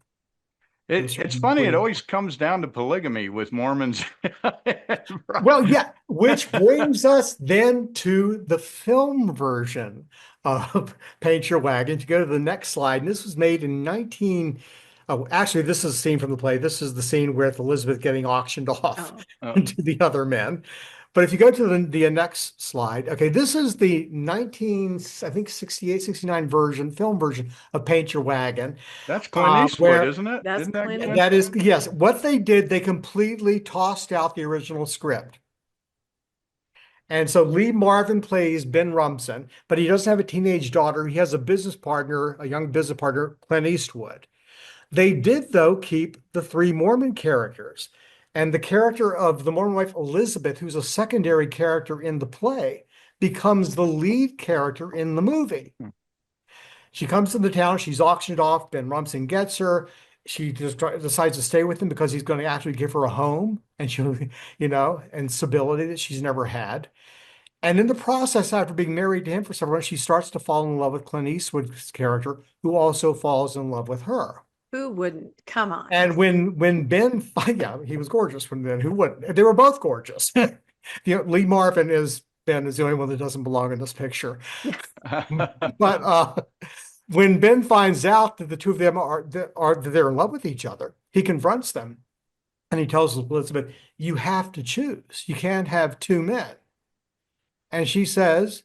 It's funny. It always comes down to polygamy with Mormons. Well, yeah, which brings us then to the film version of Paint Your Wagon. To go to the next slide, and this was made in actually, this is a scene from the play. This is the scene with Elizabeth getting auctioned off to the other men. But if you go to the next slide, okay, this is the 68, 69 film version of Paint Your Wagon. That's Clint Eastwood, isn't it? That's Clint Eastwood. That is, yes. What they did, they completely tossed out the original script. And so Lee Marvin plays Ben Rumson, but he doesn't have a teenage daughter. He has a young business partner, Clint Eastwood. They did, though, keep the 3 Mormon characters. And the character of the Mormon wife, Elizabeth, who's a secondary character in the play, becomes the lead character in the movie. She comes to the town. She's auctioned off. Ben Rumson gets her. She just decides to stay with him because he's going to actually give her a home and and stability that she's never had. And in the process, after being married to him for several months, she starts to fall in love with Clint Eastwood's character, who also falls in love with her. Who wouldn't? Come on. And when Ben, he was gorgeous when then. Who wouldn't? They were both gorgeous. Lee Marvin Ben is the only one that doesn't belong in this picture. Yes. But when Ben finds out that the two of them they're in love with each other, he confronts them, and he tells Elizabeth, "You have to choose. You can't have 2 men." And she says,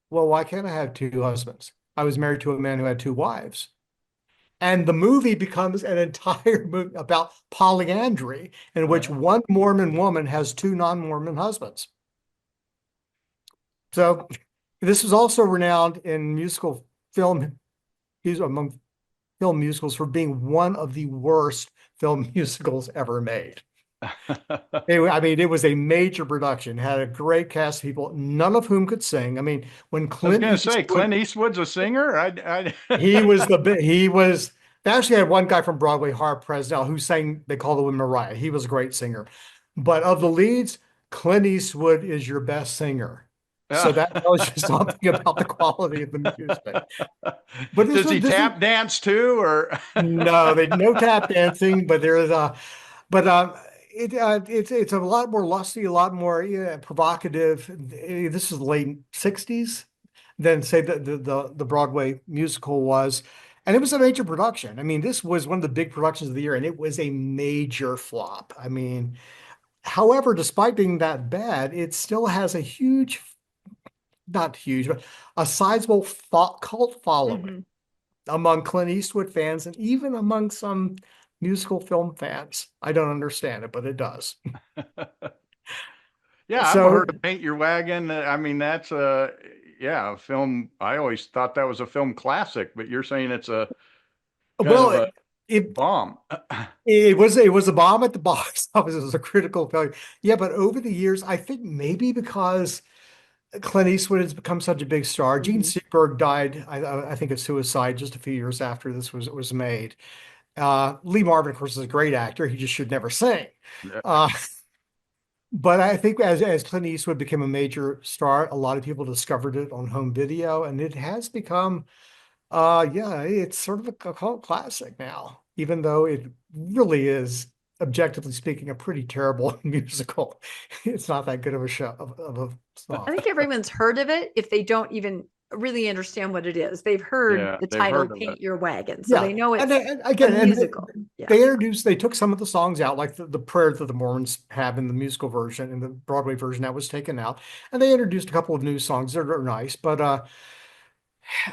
"Well, why can't I have 2 husbands? I was married to a man who had 2 wives." And the movie becomes an entire movie about polyandry, in which one Mormon woman has 2 non-Mormon husbands. So this was also renowned in musical film. He's among film musicals for being one of the worst film musicals ever made. It was a major production, had a great cast of people, none of whom could sing. I mean, when Clint Eastwood's a singer. They actually had one guy from Broadway, Harp Presnell, who sang "They Call the Wind Mariah." He was a great singer, but of the leads, Clint Eastwood is your best singer. So that tells you something about the quality of the music. But does he tap dance too, or no? No tap dancing, but there is it's a lot more lusty, a lot more provocative. This is the late 60s than say the Broadway musical was. And it was a major production. I mean, this was one of the big productions of the year, and it was a major flop. I mean, however, despite being that bad, it still has a not huge, but a sizable cult following among Clint Eastwood fans and even among some musical film fans. I don't understand it, but it does. Yeah, I've heard of Paint Your Wagon. I mean, that's yeah, a film. I always thought that was a film classic, but you're saying it's a kind of Well, a it bomb. it was a bomb at the box office. It was a critical failure. Yeah, but over the years, I think maybe because Clint Eastwood has become such a big star. Gene Mhm. Seberg died, I think, of suicide just a few years after this was made. Lee Marvin, of course, is a great actor. He just should never sing. Uh, but I think as Clint Eastwood became a major star, a lot of people discovered it on home video, and it has become, yeah, it's sort of a cult classic now, even though it really is, objectively speaking, a pretty terrible musical. It's not that good of a show of a song. I think everyone's heard of it if they don't even really understand what it is. They've heard Yeah, the they've title heard of "Paint it. Your Wagon," so Yeah, they know it's and a again, and musical. Yeah. they took some of the songs out, like the prayer that the Mormons have in the musical version, and the Broadway version that was taken out, and they introduced a couple of new songs that are nice. But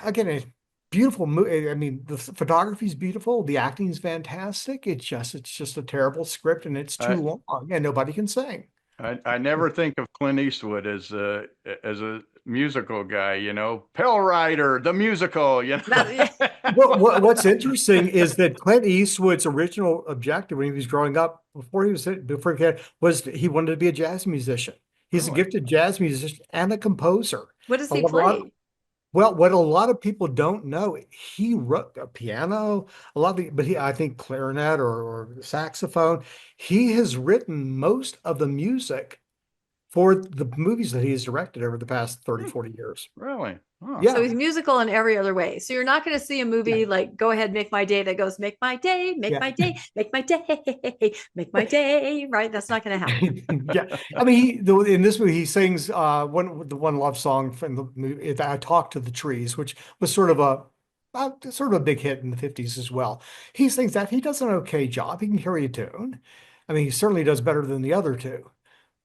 again, a beautiful movie. I mean, the photography is beautiful, the acting is fantastic. It's just a terrible script, and it's too I, long, and nobody can sing. I never think of Clint Eastwood as a musical guy, Pell Rider, the musical, That, yeah. What's interesting is that Clint Eastwood's original objective when he was growing up, before was he wanted to be a jazz musician. He's a Really? gifted jazz musician and a composer. What does A he lot, play? well, what a lot of people don't know, he wrote a piano, but I think clarinet or saxophone. He has written most of the music for the movies that he's directed over the past 30, Hmm. 40 years. Really? Huh. So Yeah. he's musical in every other way. So you're not going to see a movie Yeah. like "Go Ahead, Make My Day" that goes "Make my day, make Yeah. my day, make my day, make my day." Right? That's not going to happen. Yeah, I mean, in this movie he sings the one love song from the movie, "I Talk to the Trees," which was sort of a big hit in the 50s as well. He sings that. He does an okay job. He can carry a tune. I mean, he certainly does better than the other two,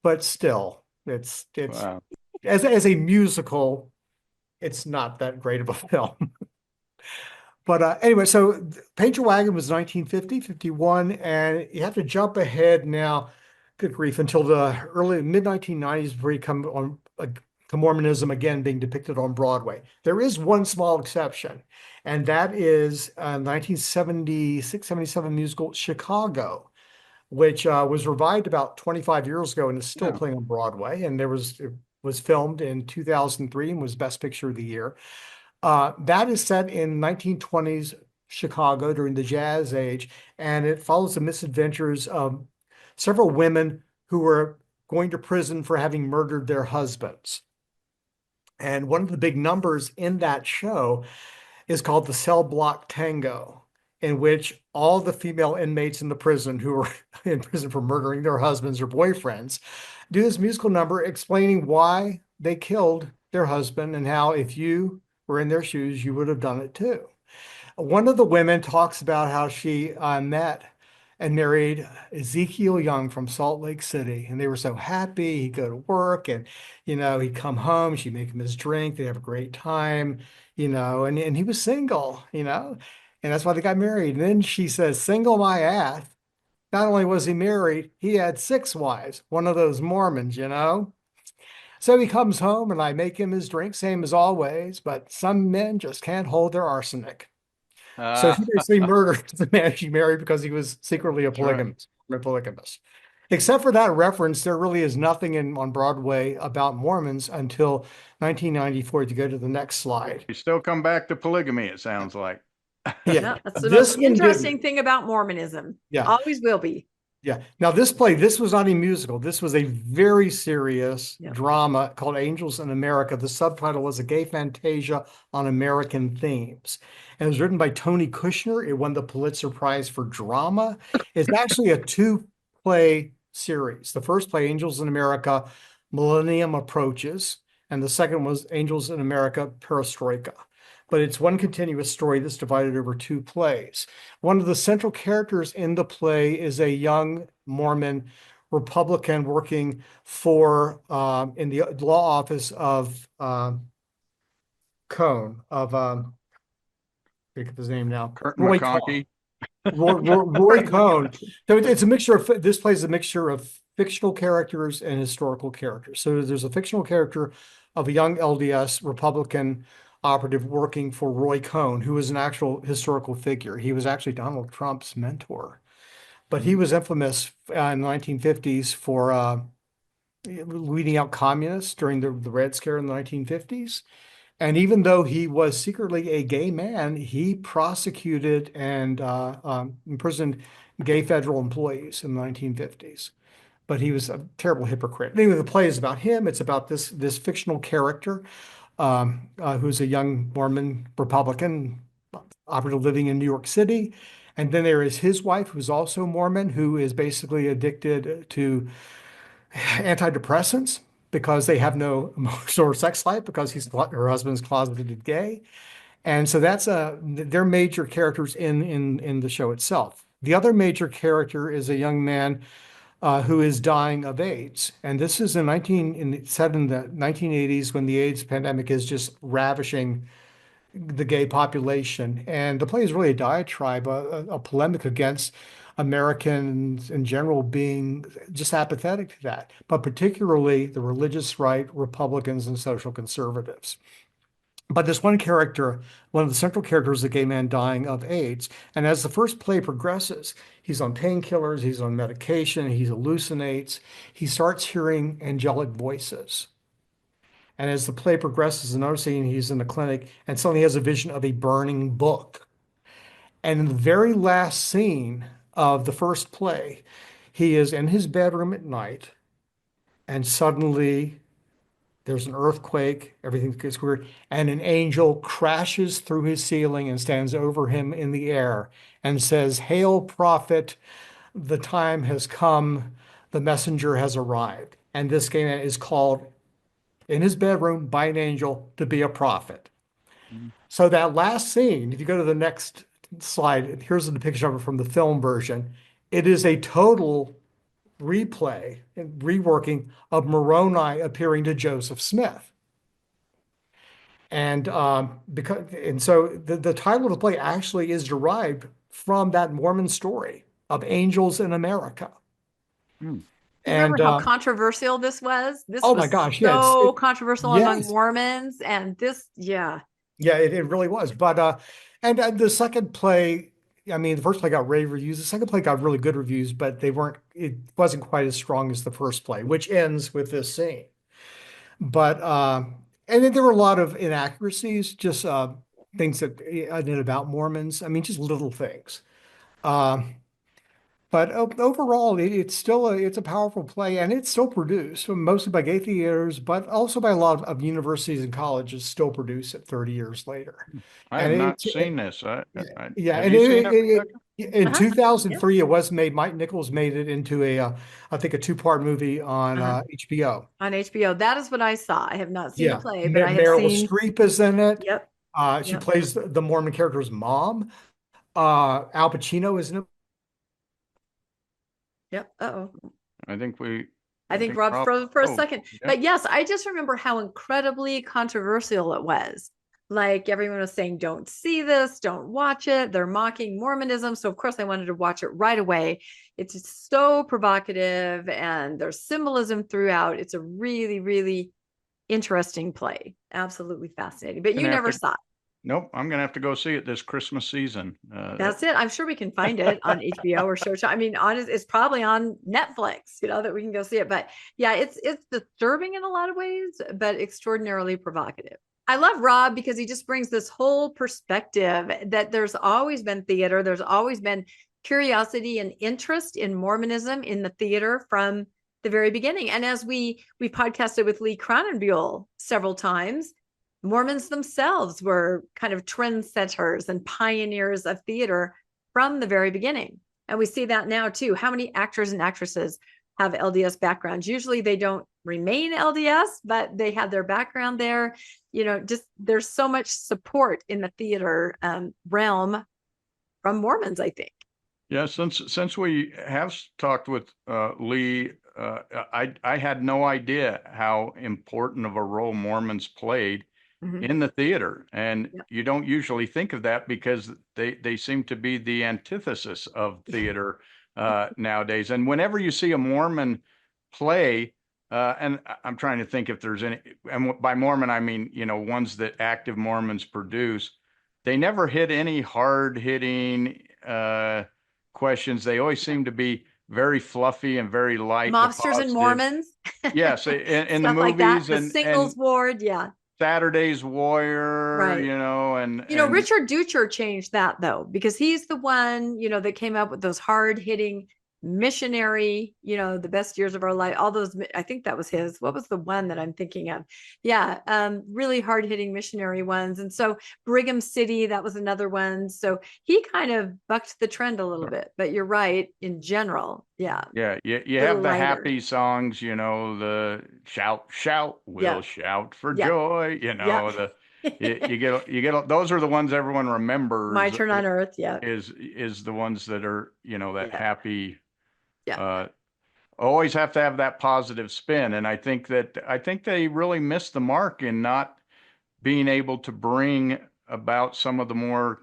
but still, it's Wow. as a musical, it's not that great of a film. But anyway, so Paint Your Wagon was 1950, 51, and you have to jump ahead now, good grief, until the early mid-1990s before you come on to Mormonism again being depicted on Broadway. There is one small exception, and that is 1976, 77 musical Chicago, which was revived about 25 years ago and is still Yeah. playing on Broadway. And it was filmed in 2003 and was Best Picture of the Year. That is set in 1920s Chicago during the Jazz Age, and it follows the misadventures of several women who were going to prison for having murdered their husbands. And one of the big numbers in that show is called the Cell Block Tango, in which all the female inmates in the prison who were in prison for murdering their husbands or boyfriends do this musical number explaining why they killed their husband and how if you were in their shoes, you would have done it too. One of the women talks about how she met and married Ezekiel Young from Salt Lake City, and they were so happy. He'd go to work, and he'd come home. She'd make him his drink. They'd have a great time, and he was single, and that's why they got married. And then she says, "Single my ass." Not only was he married, he had 6 wives. One of those Mormons. So he comes home and I make him his drink, same as always, but some men just can't hold their arsenic. So Uh, she basically murdered the man she married because he was secretly a that's right. polygamist. Except for that reference, there really is nothing on Broadway about Mormons until 1994. To go to the next slide. You still come back to polygamy, it sounds like. Yeah, that's the This most one interesting didn't. thing about Mormonism. Yeah. Always will be. Yeah. Now this was not a musical. This was a very serious drama called Angels in America. The subtitle was A Gay Fantasia on American Themes. And it was written by Tony Kushner. It won the Pulitzer Prize for Drama. It's actually a 2-play series. The first play, Angels in America, Millennium Approaches, and the second was Angels in America, Perestroika. But it's one continuous story that's divided over 2 plays. One of the central characters in the play is a young Mormon Republican working for in the law office of Cohn think of his name now. Curtin Roy McConkie. Roy Cohn. So it's a mixture of this plays a mixture of fictional characters and historical characters. So there's a fictional character of a young LDS Republican operative working for Roy Cohn, who was an actual historical figure. He was actually Donald Trump's mentor, but he was infamous in the 1950s for weeding out communists during the Red Scare in the 1950s. And even though he was secretly a gay man, he prosecuted and imprisoned gay federal employees in the 1950s. But he was a terrible hypocrite. Anyway, the play is about him. It's about this fictional character who's a young Mormon Republican operative living in New York City. And then there is his wife, who's also Mormon, who is basically addicted to antidepressants because they have no emotional or sex life because her husband's closeted gay. And so they're major characters in the show itself. The other major character is a young man who is dying of AIDS. And this is set in the 1980s when the AIDS pandemic is just ravishing the gay population. And the play is really a diatribe, a polemic against Americans in general being just apathetic to that, but particularly the religious right, Republicans, and social conservatives. But this one character, one of the central characters, is a gay man dying of AIDS. And as the first play progresses, he's on painkillers, he's on medication, he hallucinates, he starts hearing angelic voices. And as the play progresses, another scene, he's in the clinic and suddenly he has a vision of a burning book. And in the very last scene of the first play, he is in his bedroom at night, and suddenly there's an earthquake, everything gets weird, and an angel crashes through his ceiling and stands over him in the air and says, "Hail, prophet, the time has come, the messenger has arrived." And this gay man is called in his bedroom by an angel to be a prophet. So that last scene, if you go to the next slide, here's a depiction of it from the film version. It is a total replay and reworking of Moroni appearing to Joseph Smith. And so the title of the play actually is derived from that Mormon story of angels in America. Remember how controversial this was? This oh was my gosh, so controversial among yes. Mormons, and this, yeah, it really was. But and the second play, I mean, the first play got rave reviews. The second play got really good reviews, but it wasn't quite as strong as the first play, which ends with this scene. But and then there were a lot of inaccuracies, just things that I did about Mormons. I mean, just little things. But overall, it's still it's a powerful play, and it's still produced mostly by gay theaters, but also by a lot of universities and colleges still produce it 30 years later. I have not seen this. Yeah, have and you seen it? In 2003, it was made. Mike Nichols made it into I think a two-part movie on HBO. On HBO, that is what I saw. I have not seen the play, but I have Meryl seen. Streep is in it. Yep. She plays the Mormon character's mom. Al Pacino is in it. Yep. Uh-oh. I think Rob froze for a second. Yeah. But yes, I just remember how incredibly controversial it was. Like everyone was saying, don't see this, don't watch it. They're mocking Mormonism. So of course I wanted to watch it right away. It's so provocative and there's symbolism throughout. It's a really, really interesting play. Absolutely fascinating. But you never saw it. Nope, I'm going to have to go see it this Christmas season. That's it. I'm sure we can find it on HBO or Showtime. I mean, it's probably on Netflix, that we can go see it. But yeah, it's disturbing in a lot of ways, but extraordinarily provocative. I love Rob because he just brings this whole perspective that there's always been theater. There's always been curiosity and interest in Mormonism in the theater from the very beginning. And as we podcasted with Lee Cronenbuehl several times, Mormons themselves were kind of trendsetters and pioneers of theater from the very beginning. And we see that now too. How many actors and actresses have LDS backgrounds? Usually they don't remain LDS, but they have their background there. Just there's so much support in the theater realm from Mormons, I think. Yeah, since we have talked with Lee, I had no idea how important of a role Mormons played in the theater. And you don't usually think of that because they seem to be the antithesis of theater nowadays. And whenever you see a Mormon play, and I'm trying to think if there's any, and by Mormon, I mean, ones that active Mormons produce. They never hit any hard hitting questions. They always seem to be very fluffy and very light. Mobsters and Mormons. Yes, in the Stuff like that. movies The singles ward, yeah. Saturday's Warrior, Right. and Richard Ducher changed that though, because he's the one, that came up with those hard hitting missionary, the best years of our life, all those, I think that was his. What was the one that I'm thinking of? Yeah. Really hard hitting missionary ones. And so Brigham City, that was another one. So he kind of bucked the trend a little bit, but you're right in general. Yeah. Yeah. You have the happy songs, the shout, we'll shout for joy, you get those are the ones everyone remembers. My Turn on Earth. Yeah. Is the ones that are, that happy. Yeah. Always have to have that positive spin. And I think they really missed the mark in not being able to bring about some of the more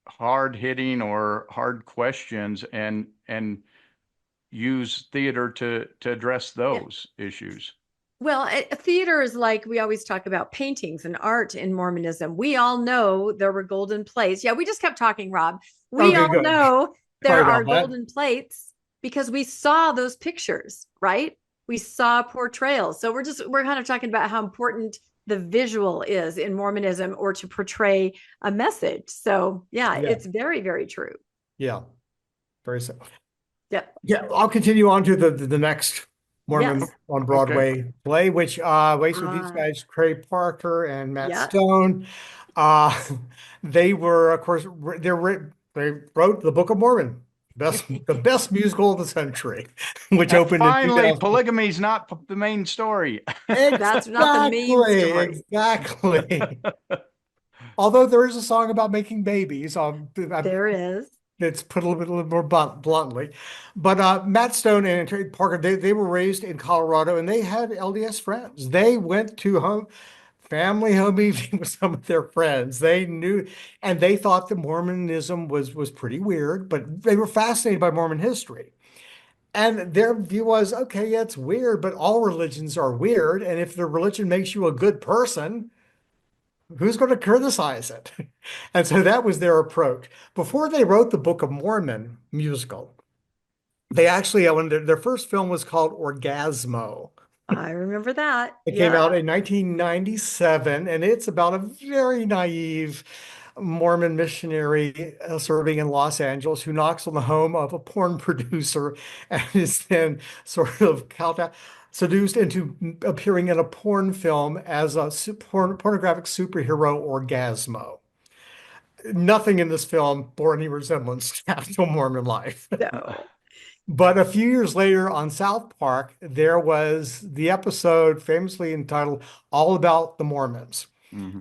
hard hitting or hard questions and use theater to address those issues. Well, theater is like, we always talk about paintings and art in Mormonism. We all know there were golden plates. Yeah, we just kept talking, Rob. We all know there are golden plates because we saw those pictures, right? We saw portrayals. So we're kind of talking about how important the visual is in Mormonism, or to portray a message. So yeah. It's very, very true. Yeah. Very so. Yeah. Yeah. I'll continue on to the next Mormon on Broadway play, which waits with these guys, Trey Parker and Matt Stone. They were, of course, they wrote the Book of Mormon, the best musical of the century, which opened finally in polygamy is not the main story. That's not the main story. Exactly. Although there is a song about making babies. There is. It's put a little more bluntly. But Matt Stone and Trey Parker, they were raised in Colorado, and they had LDS friends. They went to family home evening with some of their friends. They knew, and they thought that Mormonism was pretty weird, but they were fascinated by Mormon history. And their view was, okay, yeah, it's weird, but all religions are weird. And if the religion makes you a good person, who's going to criticize it? And so that was their approach. Before they wrote the Book of Mormon musical, they actually, when their first film was called Orgasmo. I remember that. It came out in 1997, and it's about a very naive Mormon missionary serving in Los Angeles who knocks on the home of a porn producer and is then sort of seduced into appearing in a porn film as a pornographic superhero Orgasmo. Nothing in this film bore any resemblance to actual Mormon life. No. But a few years later on South Park, there was the episode famously entitled All About the Mormons,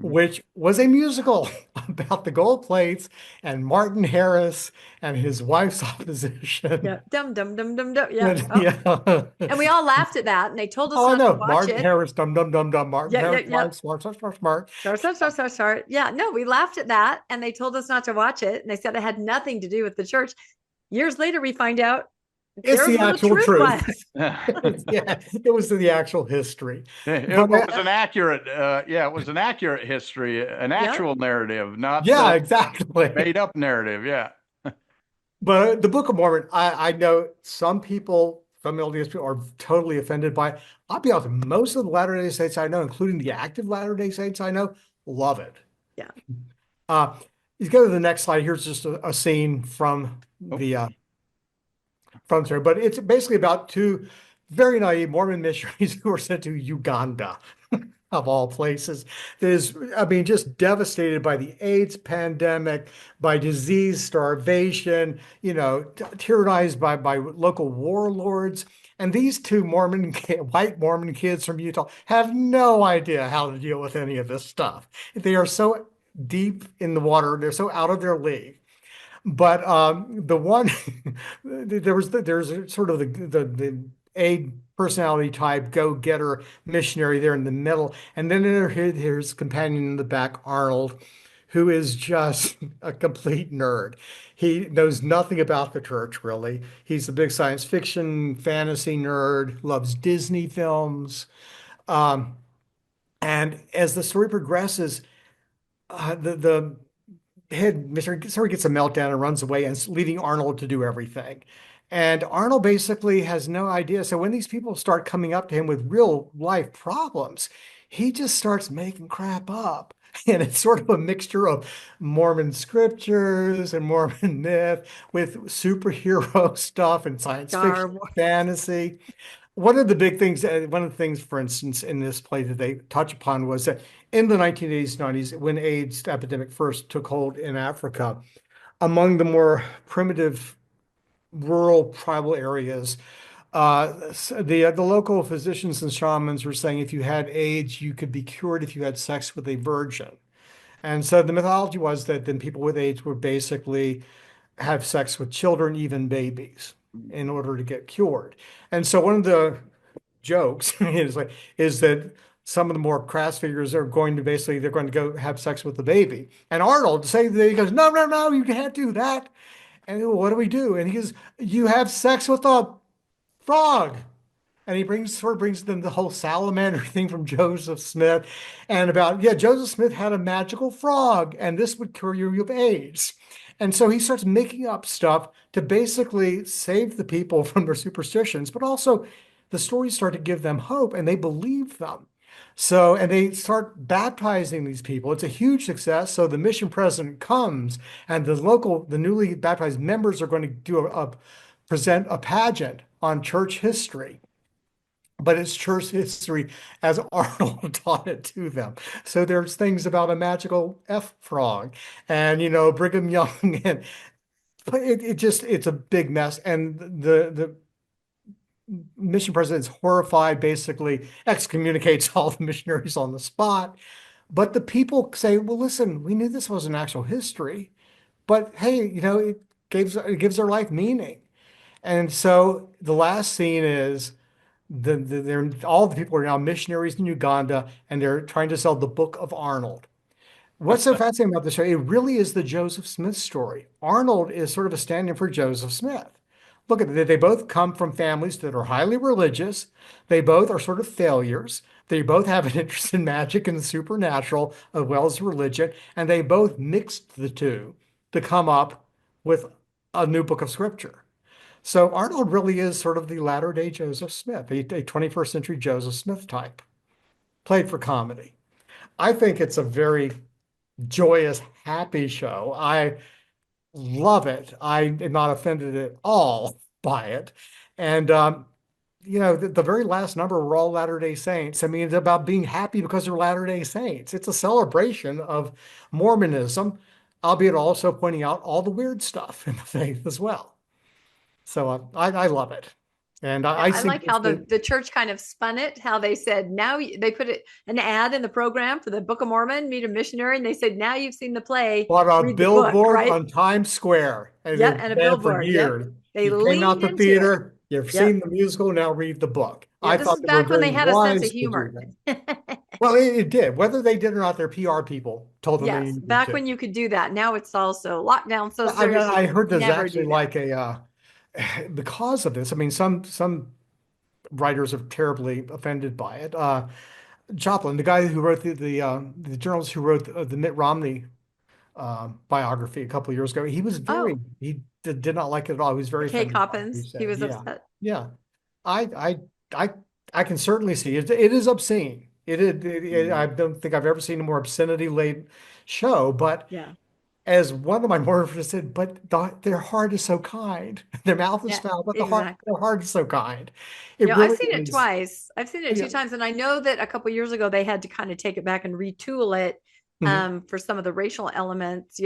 which was a musical about the gold plates and Martin Harris and his wife's opposition. Yeah, dum dum dum dum dum. Yeah, and we all laughed at that, and they told us not to watch Martin Harris, dum dum dum dum. Martin Harris, smart. Yeah, no, we laughed at that, and they told us not to watch it, and they said it had nothing to do with the church. Years later, we find out it's the actual truth. It was the actual history. It was an accurate, it was an accurate history, an actual narrative, not exactly made up narrative. Yeah. But the Book of Mormon, I know some people, some LDS people are totally offended by it. I'll be honest, most of the Latter-day Saints I know, including the active Latter-day Saints I know, love it. Yeah. You go to the next slide. Here's just a scene from the but it's basically about two very naive Mormon missionaries who are sent to Uganda, of all places. Just devastated by the AIDS pandemic, by disease, starvation, tyrannized by local warlords. And these two white Mormon kids from Utah have no idea how to deal with any of this stuff. They are so deep in the water. They're so out of their league. But the one, there's sort of the A personality type go-getter missionary there in the middle, and then there's his companion in the back, Arnold, who is just a complete nerd. He knows nothing about the church, really. He's a big science fiction, fantasy nerd, loves Disney films. Um, and as the story progresses, the head Mr. sort of gets a meltdown and runs away, and leaving Arnold to do everything. And Arnold basically has no idea. So when these people start coming up to him with real life problems, he just starts making crap up. And it's sort of a mixture of Mormon scriptures and Mormon myth with superhero stuff and science Star fiction, Wars. fantasy. One of the big things, one of the things, for instance, in this play that they touch upon was that in the 1980s, 90s, when AIDS epidemic first took hold in Africa, among the more primitive rural tribal areas, the local physicians and shamans were saying if you had AIDS, you could be cured if you had sex with a virgin. And so the mythology was that then people with AIDS would basically have sex with children, even babies, in order to get cured. And so one of the jokes is that some of the more crass figures are going to basically they're going to go have sex with the baby. And Arnold say that he goes, no, no, no, you can't do that. And he goes, what do we do? And he goes, you have sex with a frog. And he brings them the whole salamander thing from Joseph Smith and about, yeah, Joseph Smith had a magical frog and this would cure you of AIDS. And so he starts making up stuff to basically save the people from their superstitions, but also the stories start to give them hope and they believe them. So, and they start baptizing these people. It's a huge success. So the mission president comes and the newly baptized members are going to present a pageant on church history. But it's church history as Arnold taught it to them. So there's things about a magical F frog and, Brigham Young. And it's a big mess. And the mission president's horrified, basically excommunicates all the missionaries on the spot. But the people say, well, listen, we knew this wasn't actual history, but hey, it gives their life meaning. And so the last scene is all the people are now missionaries in Uganda, and they're trying to sell the Book of Arnold. What's so fascinating about the show? It really is the Joseph Smith story. Arnold is sort of a stand-in for Joseph Smith. Look at it. They both come from families that are highly religious. They both are sort of failures. They both have an interest in magic and the supernatural as well as religion, and they both mixed the two to come up with a new book of scripture. So Arnold really is sort of the latter-day Joseph Smith, a 21st century Joseph Smith type, played for comedy. I think it's a very joyous, happy show. I love it. I am not offended at all by it. And, the very last number were all Latter-day Saints. I mean, it's about being happy because they're Latter-day Saints. It's a celebration of Mormonism, albeit also pointing out all the weird stuff in the faith as well. So I love it. And I like how the church kind of spun it, how they said, now they put an ad in the program for the Book of Mormon, meet a missionary. And they said, now you've seen the play. Bought a billboard on Times Square. And and a billboard. For years. Yep. They you came out the theater, you've seen the musical, now read the book. I thought this is back when they had a sense of humor. Well, it did. Whether they did or not, their PR people told them. Yes, back when you could do that. Now it's also locked down so seriously. I heard there's actually like because of this. I mean, some writers are terribly offended by it. Joplin, the guy who wrote the journalist who wrote the Mitt Romney biography a couple of years ago, he was he did not like it at all. He was very Kay Coppins. He was upset. Yeah, I can certainly see it. It is obscene. I don't think I've ever seen a more obscenity-laden show. But as one of my Mormon friends said, but their heart is so kind. Their mouth is foul, but their heart is so kind. I've seen it twice. I've seen it 2 times. And I know that a couple of years ago, they had to kind of take it back and retool it for some of the racial elements,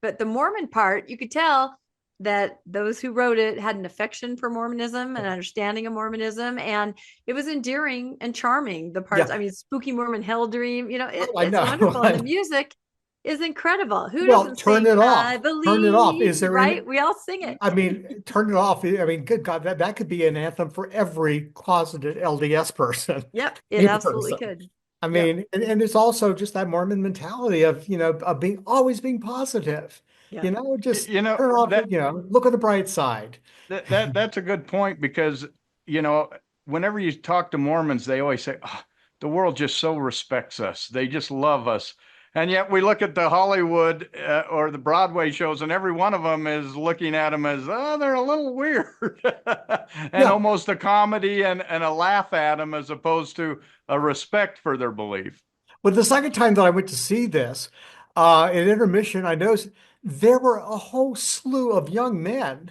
but the Mormon part, you could tell that those who wrote it had an affection for Mormonism and understanding of Mormonism. And it was endearing and charming. The parts, I mean, Spooky Mormon Hell Dream, it's wonderful. And the music is incredible. Who doesn't turn sing, it off? I believe, turn it off. Is there right? We all sing it. I mean, turn it off. I mean, good God, that could be an anthem for every closeted LDS person. Yep, it absolutely could. I mean, and it's also just that Mormon mentality of, of being always being positive, Yeah. just You know, turn off, that look at the bright side. that's a good point because, you know, whenever you talk to Mormons, they always say, "Oh, the world just so respects us. They just love us." And yet we look at the Hollywood or the Broadway shows, and every one of them is looking at them as, oh, they're a little weird, and Yeah. almost a comedy and a laugh at them as opposed to a respect for their belief. But the second time that I went to see this, in intermission, I noticed there were a whole slew of young men,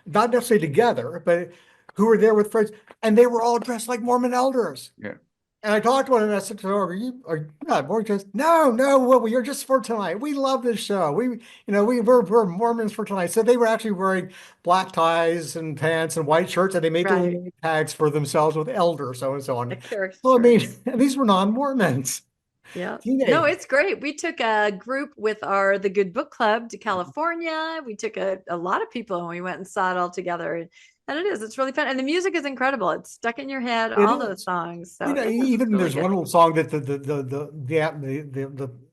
not necessarily together, but who were there with friends, and they were all dressed like Mormon elders. Yeah. And I talked to one and I said to her, are you not Mormon? She goes, no, no, well, we're just for tonight. We love this show. We're Mormons for tonight. So they were actually wearing black ties and pants and white shirts, and they made their Right. name tags for themselves with elder, so and so on. A caricature. So I mean, these were non-Mormons. Yeah. No, Teenagers. it's great. We took a group with the Good Book Club to California. We took a lot of people and we went and saw it all together. And it's really fun. And the music is incredible. It's stuck in your head, It all those is. songs. So it's Even really there's good. one little song that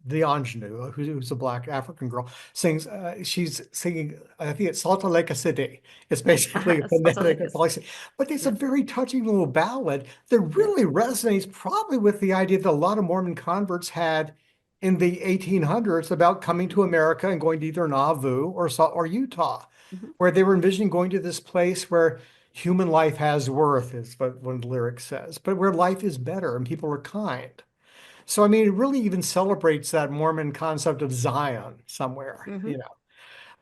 the ingenue, who's a black African girl, sings. She's singing. I think it's Salta Lake City. It's basically a Salsa phonetic Lake. policy, but it's a Yeah. very touching little ballad that Yeah. really resonates, probably with the idea that a lot of Mormon converts had in the 1800s about coming to America and going to either Nauvoo or Utah, Mhm. where they were envisioning going to this place where human life has worth, is what one of the lyrics says, but where life is better and people are kind. So, I mean, it really even celebrates that Mormon concept of Zion somewhere, Mhm.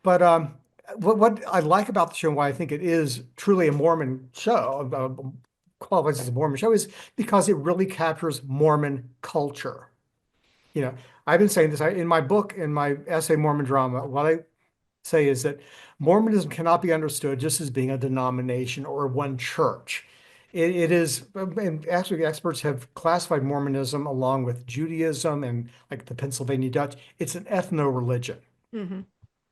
But what I like about the show and why I think it is truly a Mormon show, qualifies as a Mormon show, is because it really captures Mormon culture. You know, I've been saying this in my book, in my essay, Mormon Drama, what I say is that Mormonism cannot be understood just as being a denomination or one church. It is, and actually, experts have classified Mormonism along with Judaism and like the Pennsylvania Dutch. It's an ethno-religion. Mhm.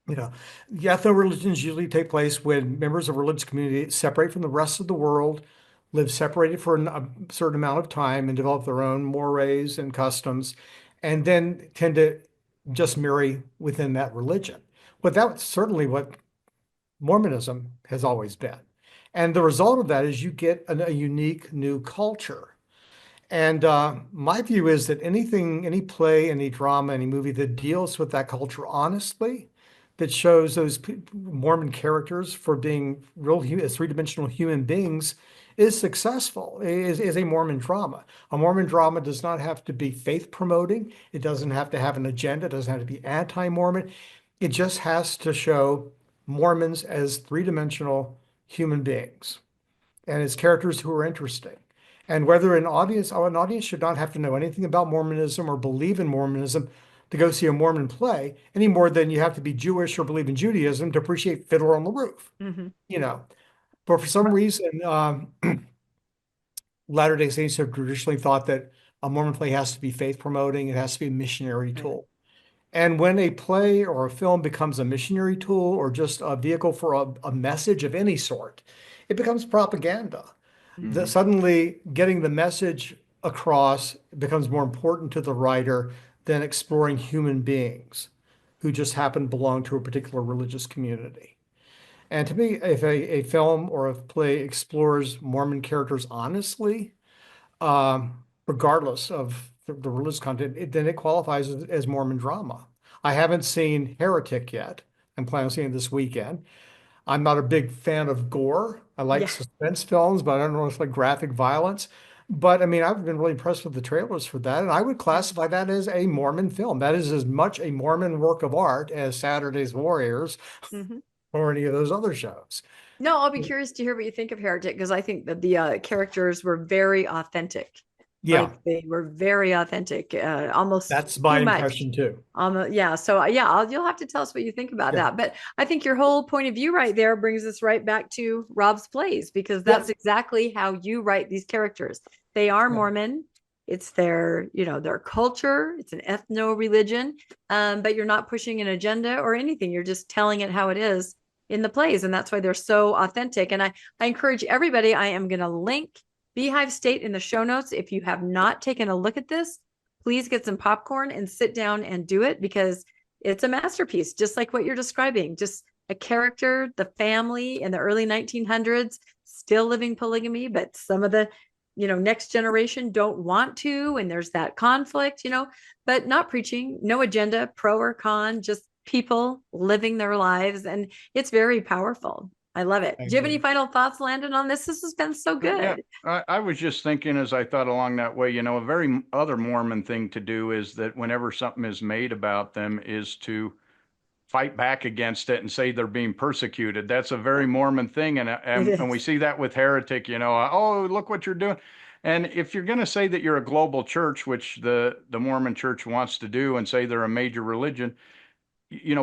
You know, the ethno-religions usually take place when members of a religious community separate from the rest of the world, live separated for a certain amount of time, and develop their own mores and customs, and then tend to just marry within that religion. But that's certainly what Mormonism has always been. And the result of that is you get a unique new culture. And my view is that anything, any play, any drama, any movie that deals with that culture honestly, that shows those Mormon characters for being real three-dimensional human beings, is successful, is a Mormon drama. A Mormon drama does not have to be faith promoting. It doesn't have to have an agenda. It doesn't have to be anti-Mormon. It just has to show Mormons as three-dimensional human beings and as characters who are interesting. And whether an audience should not have to know anything about Mormonism or believe in Mormonism to go see a Mormon play, any more than you have to be Jewish or believe in Judaism to appreciate Fiddler on the Roof. Mhm. But for some reason, Latter-day Saints have traditionally thought that a Mormon play has to be faith promoting, it has to be a missionary Right. tool. And when a play or a film becomes a missionary tool or just a vehicle for a message of any sort, it becomes propaganda. That Mhm. suddenly getting the message across becomes more important to the writer than exploring human beings who just happen to belong to a particular religious community. And to me, if a film or a play explores Mormon characters honestly, regardless of the religious content, then it qualifies as Mormon drama. I haven't seen Heretic yet. I'm planning on seeing it this weekend. I'm not a big fan of gore. I like Yeah. suspense films, but I don't know if like graphic violence. But I mean, I've been really impressed with the trailers for that, and I would classify that as a Mormon film. That is as much a Mormon work of art as Saturday's Warriors Mhm. or any of those other shows. No, I'll be curious to hear what you think of Heretic because I think that the characters were very authentic. Yeah, Like they were very authentic, almost that's my too much. impression too. Yeah. So yeah, you'll have to tell us what you think about Yeah, that. But I think your whole point of view right there brings us right back to Rob's plays because yeah, that's exactly how you write these characters. They are yeah. Mormon. It's their culture. It's an ethno religion. But you're not pushing an agenda or anything. You're just telling it how it is in the plays. And that's why they're so authentic. And I encourage everybody, I am going to link Beehive State in the show notes. If you have not taken a look at this, please get some popcorn and sit down and do it, because it's a masterpiece, just like what you're describing. Just a character, the family in the early 1900s, still living polygamy, but some of the, next generation don't want to. And there's that conflict, but not preaching, no agenda, pro or con, just people living their lives. And it's very powerful. I love it. Do you have any final thoughts, Landon, on this? This has been so good. Yeah, I was just thinking as I thought along that way, a very other Mormon thing to do is that whenever something is made about them is to fight back against it and say they're being persecuted. That's a very Mormon thing. And we see that with heretic, oh, look what you're doing. And if you're going to say that you're a global church, which the Mormon church wants to do, and say they're a major religion,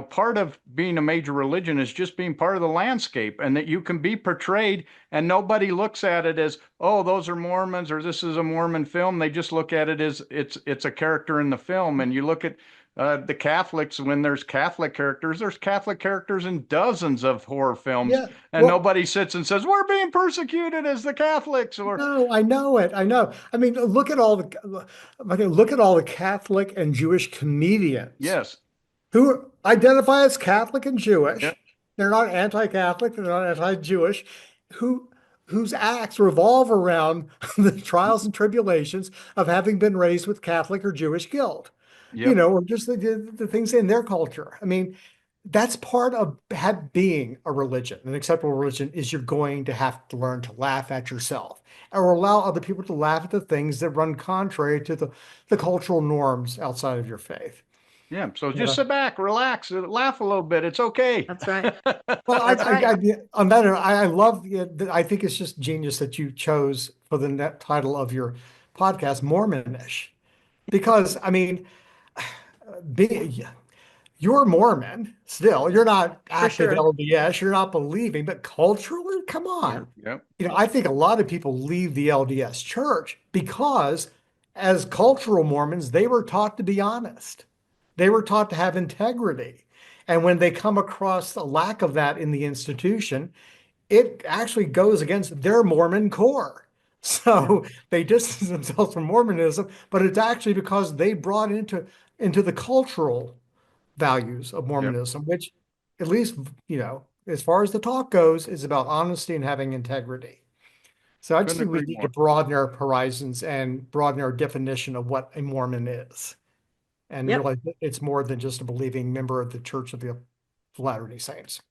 part of being a major religion is just being part of the landscape, and that you can be portrayed and nobody looks at it as, oh, those are Mormons or this is a Mormon film. They just look at it as it's a character in the film. And you look at the Catholics, when there's Catholic characters in dozens of horror films, nobody sits and says, we're being persecuted as the Catholics. Or no, I know it. I know. I mean, look at all the Catholic and Jewish comedians. Yes. Who identify as Catholic and Jewish. Yep. They're not anti-Catholic, they're not anti-Jewish, whose acts revolve around the trials and tribulations of having been raised with Catholic or Jewish guilt. Yep. Or just the things in their culture. I mean, that's part of being a religion. An acceptable religion is you're going to have to learn to laugh at yourself, or allow other people to laugh at the things that run contrary to the cultural norms outside of your faith. Yeah, so just sit back, relax, laugh a little bit. It's okay. That's right. Well, on that, I love it. I think it's just genius that you chose for the net title of your podcast, Mormonish, because I mean, you're Mormon still. You're not active LDS. You're not believing, but culturally, come on. Yep. I think a lot of people leave the LDS church because, as cultural Mormons, they were taught to be honest. They were taught to have integrity. And when they come across the lack of that in the institution, it actually goes against their Mormon core. So they distance themselves from Mormonism, but it's actually because they brought into the cultural values of Mormonism, which, at least, as far as the talk goes, is about honesty and having integrity. So I just think we need to broaden our horizons and broaden our definition of what a Mormon is. And realize it's more than just a believing member of the Church of the Latter-day Saints.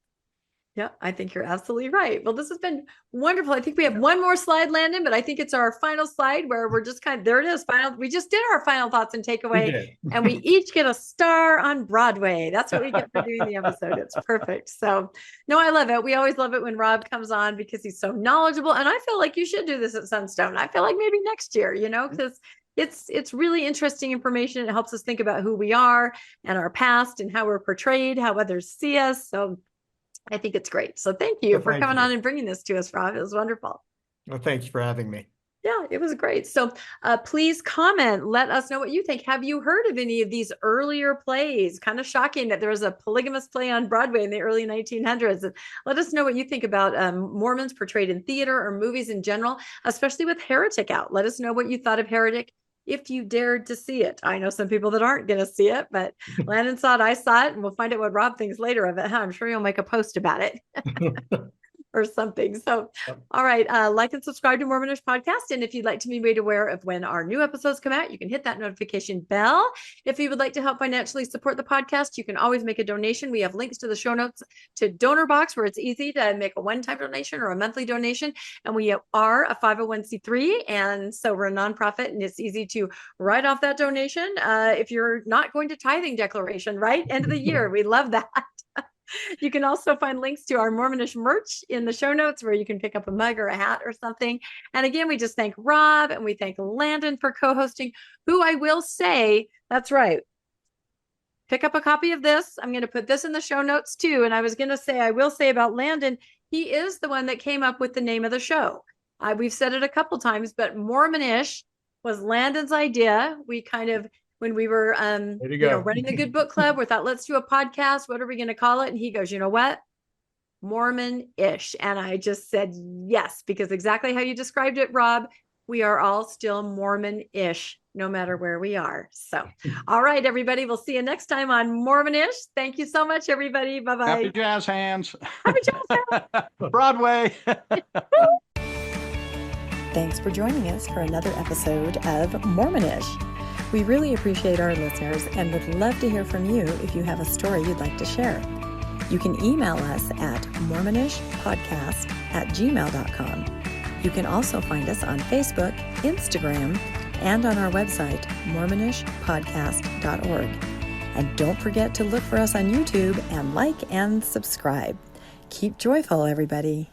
Yeah, I think you're absolutely right. Well, this has been wonderful. I think we have one more slide, Landon, but I think it's our final slide where we're just there it is. We just did our final thoughts and takeaway, and we each get a star on Broadway. That's what we get for doing the episode. It's perfect. So, no, I love it. We always love it when Rob comes on because he's so knowledgeable. And I feel like you should do this at Sunstone. I feel like maybe next year, because it's really interesting information. It helps us think about who we are and our past and how we're portrayed, how others see us. So I think it's great. So thank you for coming on and bringing this to us, Rob. It was wonderful. Well, thank you for having me. Yeah, it was great. So please comment. Let us know what you think. Have you heard of any of these earlier plays? Kind of shocking that there was a polygamous play on Broadway in the early 1900s. And let us know what you think about Mormons portrayed in theater or movies in general, especially with Heretic out. Let us know what you thought of Heretic if you dared to see it. I know some people that aren't going to see it, but Landon saw it, I saw it, and we'll find out what Rob thinks later of it. I'm sure you'll make a post about it or something. So, all right, like and subscribe to Mormonish Podcast. And if you'd like to be made aware of when our new episodes come out, you can hit that notification bell. If you would like to help financially support the podcast, you can always make a donation. We have links to the show notes to Donor Box, where it's easy to make a one-time donation or a monthly donation. And we are a 501c3, and so we're a nonprofit, and it's easy to write off that donation if you're not going to tithing declaration, right? End of the year. We love that. You can also find links to our Mormonish merch in the show notes, where you can pick up a mug or a hat or something. And again, we just thank Rob and we thank Landon for co-hosting, who I will say, that's right, pick up a copy of this. I'm going to put this in the show notes too. And I will say about Landon, he is the one that came up with the name of the show. We've said it a couple times, but Mormonish was Landon's idea. We kind of, when we were running the Good Book Club, we thought, let's do a podcast. What are we going to call it? And he goes, you know what? Mormonish. And I just said yes, because exactly how you described it, Rob, we are all still Mormon-ish, no matter where we are. So, all right, everybody, we'll see you next time on Mormonish. Thank you so much, everybody. Bye-bye. Happy jazz hands. Happy jazz hands. Broadway. Thanks for joining us for another episode of Mormonish. We really appreciate our listeners and would love to hear from you if you have a story you'd like to share. You can email us at mormonishpodcast@gmail.com. You can also find us on Facebook, Instagram, and on our website, mormonishpodcast.org. And don't forget to look for us on YouTube and like and subscribe. Keep joyful, everybody.